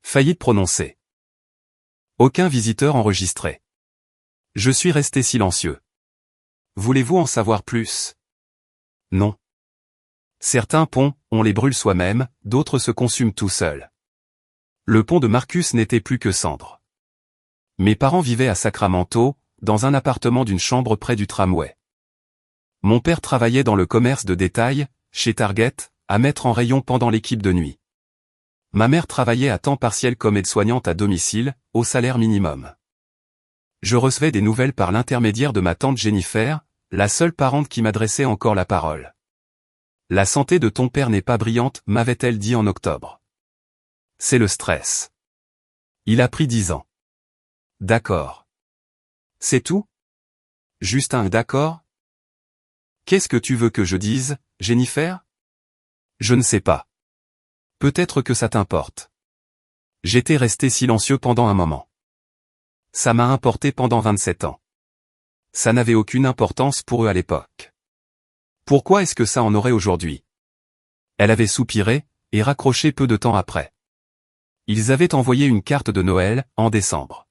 Faillite prononcée. Aucun visiteur enregistré. Je suis resté silencieux. Voulez-vous en savoir plus? Non. Certains ponts, on les brûle soi-même, d'autres se consument tout seuls. Le pont de Marcus n'était plus que cendre. Mes parents vivaient à Sacramento, dans un appartement d'une chambre près du tramway. Mon père travaillait dans le commerce de détail, chez Target, à mettre en rayon pendant l'équipe de nuit. Ma mère travaillait à temps partiel comme aide-soignante à domicile, au salaire minimum. Je recevais des nouvelles par l'intermédiaire de ma tante Jennifer, la seule parente qui m'adressait encore la parole. La santé de ton père n'est pas brillante, m'avait-elle dit en octobre. C'est le stress. Il a pris 10 ans. D'accord. C'est tout? Juste un d'accord? Qu'est-ce que tu veux que je dise, Jennifer? Je ne sais pas. Peut-être que ça t'importe. J'étais resté silencieux pendant un moment. Ça m'a importé pendant 27 ans. Ça n'avait aucune importance pour eux à l'époque. Pourquoi est-ce que ça en aurait aujourd'hui? Elle avait soupiré, et raccroché peu de temps après. Ils avaient envoyé une carte de Noël, en décembre.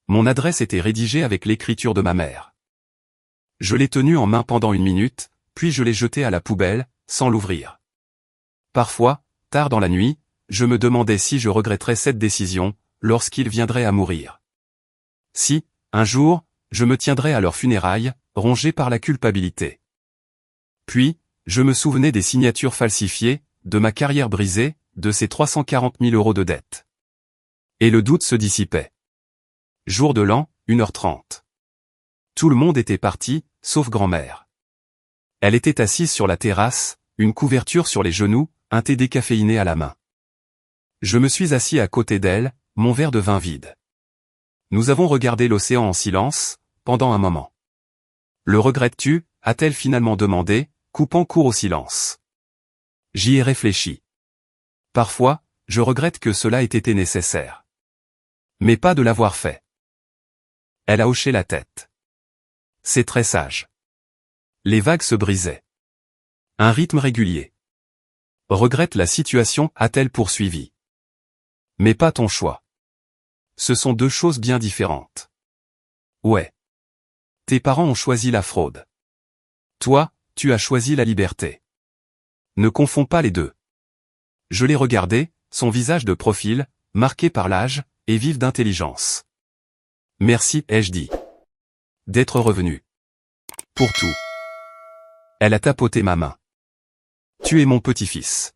Mon adresse était rédigée avec l'écriture de ma mère. Je l'ai tenue en main pendant 1 minute, puis je l'ai jetée à la poubelle, sans l'ouvrir. Parfois, tard dans la nuit, je me demandais si je regretterais cette décision, lorsqu'ils viendraient à mourir. Si, un jour, je me tiendrais à leurs funérailles, rongé par la culpabilité. Puis, je me souvenais des signatures falsifiées, de ma carrière brisée, de ces 340 000 euros de dette. Et le doute se dissipait. Jour de l'an, 1h30. Tout le monde était parti, sauf grand-mère. Elle était assise sur la terrasse, une couverture sur les genoux, un thé décaféiné à la main. Je me suis assis à côté d'elle, mon verre de vin vide. Nous avons regardé l'océan en silence, pendant un moment. Le regrettes-tu, a-t-elle finalement demandé, coupant court au silence. J'y ai réfléchi. Parfois, je regrette que cela ait été nécessaire. Mais pas de l'avoir fait. Elle a hoché la tête. C'est très sage. Les vagues se brisaient. Un rythme régulier. Regrette la situation, a-t-elle poursuivi. Mais pas ton choix. Ce sont 2 choses bien différentes. Ouais. Tes parents ont choisi la fraude. Toi, tu as choisi la liberté. Ne confonds pas les deux. Je l'ai regardé, son visage de profil, marqué par l'âge, et vif d'intelligence. Merci, ai-je dit. D'être revenu. Pour tout. Elle a tapoté ma main. Tu es mon petit-fils.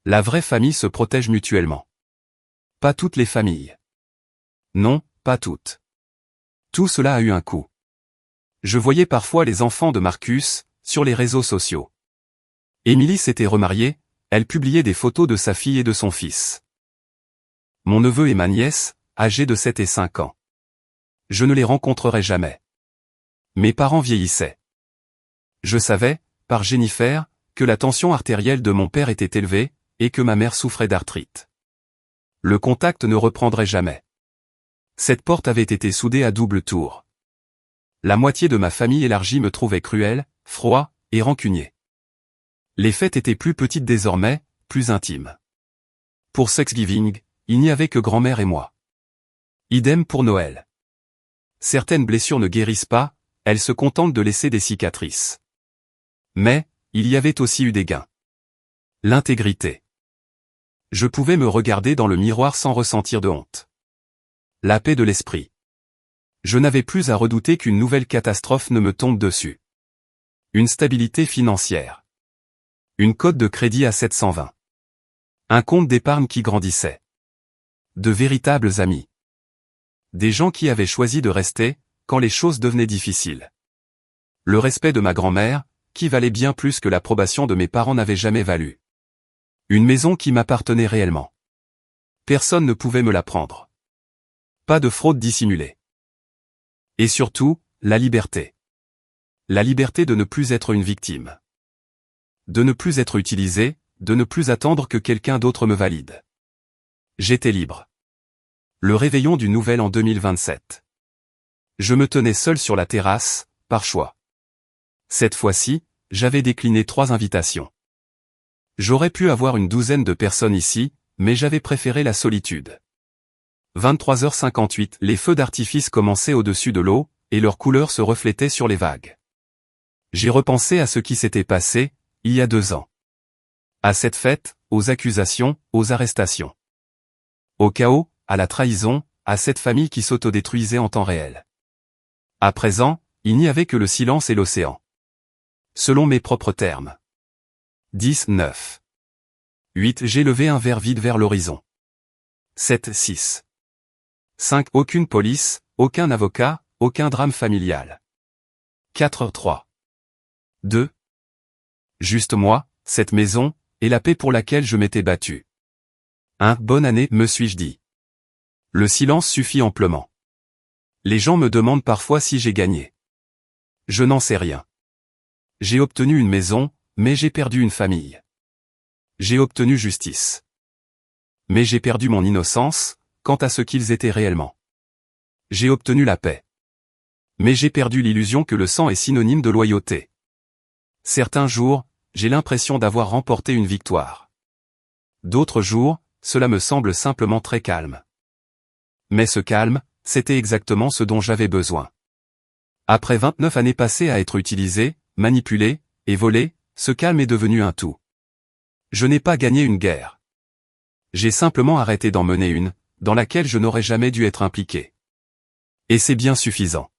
La vraie famille se protège mutuellement. Pas toutes les familles. Non, pas toutes. Tout cela a eu un coût. Je voyais parfois les enfants de Marcus, sur les réseaux sociaux. Émilie s'était remariée, elle publiait des photos de sa fille et de son fils. Mon neveu et ma nièce, âgés de 7 et 5 ans. Je ne les rencontrerai jamais. Mes parents vieillissaient. Je savais, par Jennifer, que la tension artérielle de mon père était élevée, et que ma mère souffrait d'arthrite. Le contact ne reprendrait jamais. Cette porte avait été soudée à double tour. La moitié de ma famille élargie me trouvait cruel, froid, et rancunier. Les fêtes étaient plus petites désormais, plus intimes. Pour Thanksgiving, il n'y avait que grand-mère et moi. Idem pour Noël. Certaines blessures ne guérissent pas, elles se contentent de laisser des cicatrices. Mais, il y avait aussi eu des gains. L'intégrité. Je pouvais me regarder dans le miroir sans ressentir de honte. La paix de l'esprit. Je n'avais plus à redouter qu'une nouvelle catastrophe ne me tombe dessus. Une stabilité financière. Une cote de crédit à 720. Un compte d'épargne qui grandissait. De véritables amis. Des gens qui avaient choisi de rester, quand les choses devenaient difficiles. Le respect de ma grand-mère, qui valait bien plus que l'approbation de mes parents n'avait jamais valu. Une maison qui m'appartenait réellement. Personne ne pouvait me la prendre. Pas de fraude dissimulée. Et surtout, la liberté. La liberté de ne plus être une victime. De ne plus être utilisé, de ne plus attendre que quelqu'un d'autre me valide. J'étais libre. Le réveillon du nouvel an 2027. Je me tenais seul sur la terrasse, par choix. Cette fois-ci, j'avais décliné 3 invitations. J'aurais pu avoir une douzaine de personnes ici, mais j'avais préféré la solitude. 23h58, les feux d'artifice commençaient au-dessus de l'eau, et leurs couleurs se reflétaient sur les vagues. J'ai repensé à ce qui s'était passé, il y a 2 ans. À cette fête, aux accusations, aux arrestations. Au chaos, à la trahison, à cette famille qui s'autodétruisait en temps réel. À présent, il n'y avait que le silence et l'océan. Selon mes propres termes. 10, 9. 8. J'ai levé un verre vide vers l'horizon. 7, 6. 5. Aucune police, aucun avocat, aucun drame familial. 4, 3. 2. Juste moi, cette maison, et la paix pour laquelle je m'étais battu. 1. Bonne année, me suis-je dit. Le silence suffit amplement. Les gens me demandent parfois si j'ai gagné. Je n'en sais rien. J'ai obtenu une maison, mais j'ai perdu une famille. J'ai obtenu justice. Mais j'ai perdu mon innocence, quant à ce qu'ils étaient réellement. J'ai obtenu la paix. Mais j'ai perdu l'illusion que le sang est synonyme de loyauté. Certains jours, j'ai l'impression d'avoir remporté une victoire. D'autres jours, cela me semble simplement très calme. Mais ce calme, c'était exactement ce dont j'avais besoin. Après 29 années passées à être utilisé, manipulé, et volé, ce calme est devenu un tout. Je n'ai pas gagné une guerre. J'ai simplement arrêté d'en mener une, dans laquelle je n'aurais jamais dû être impliqué. Et c'est bien suffisant.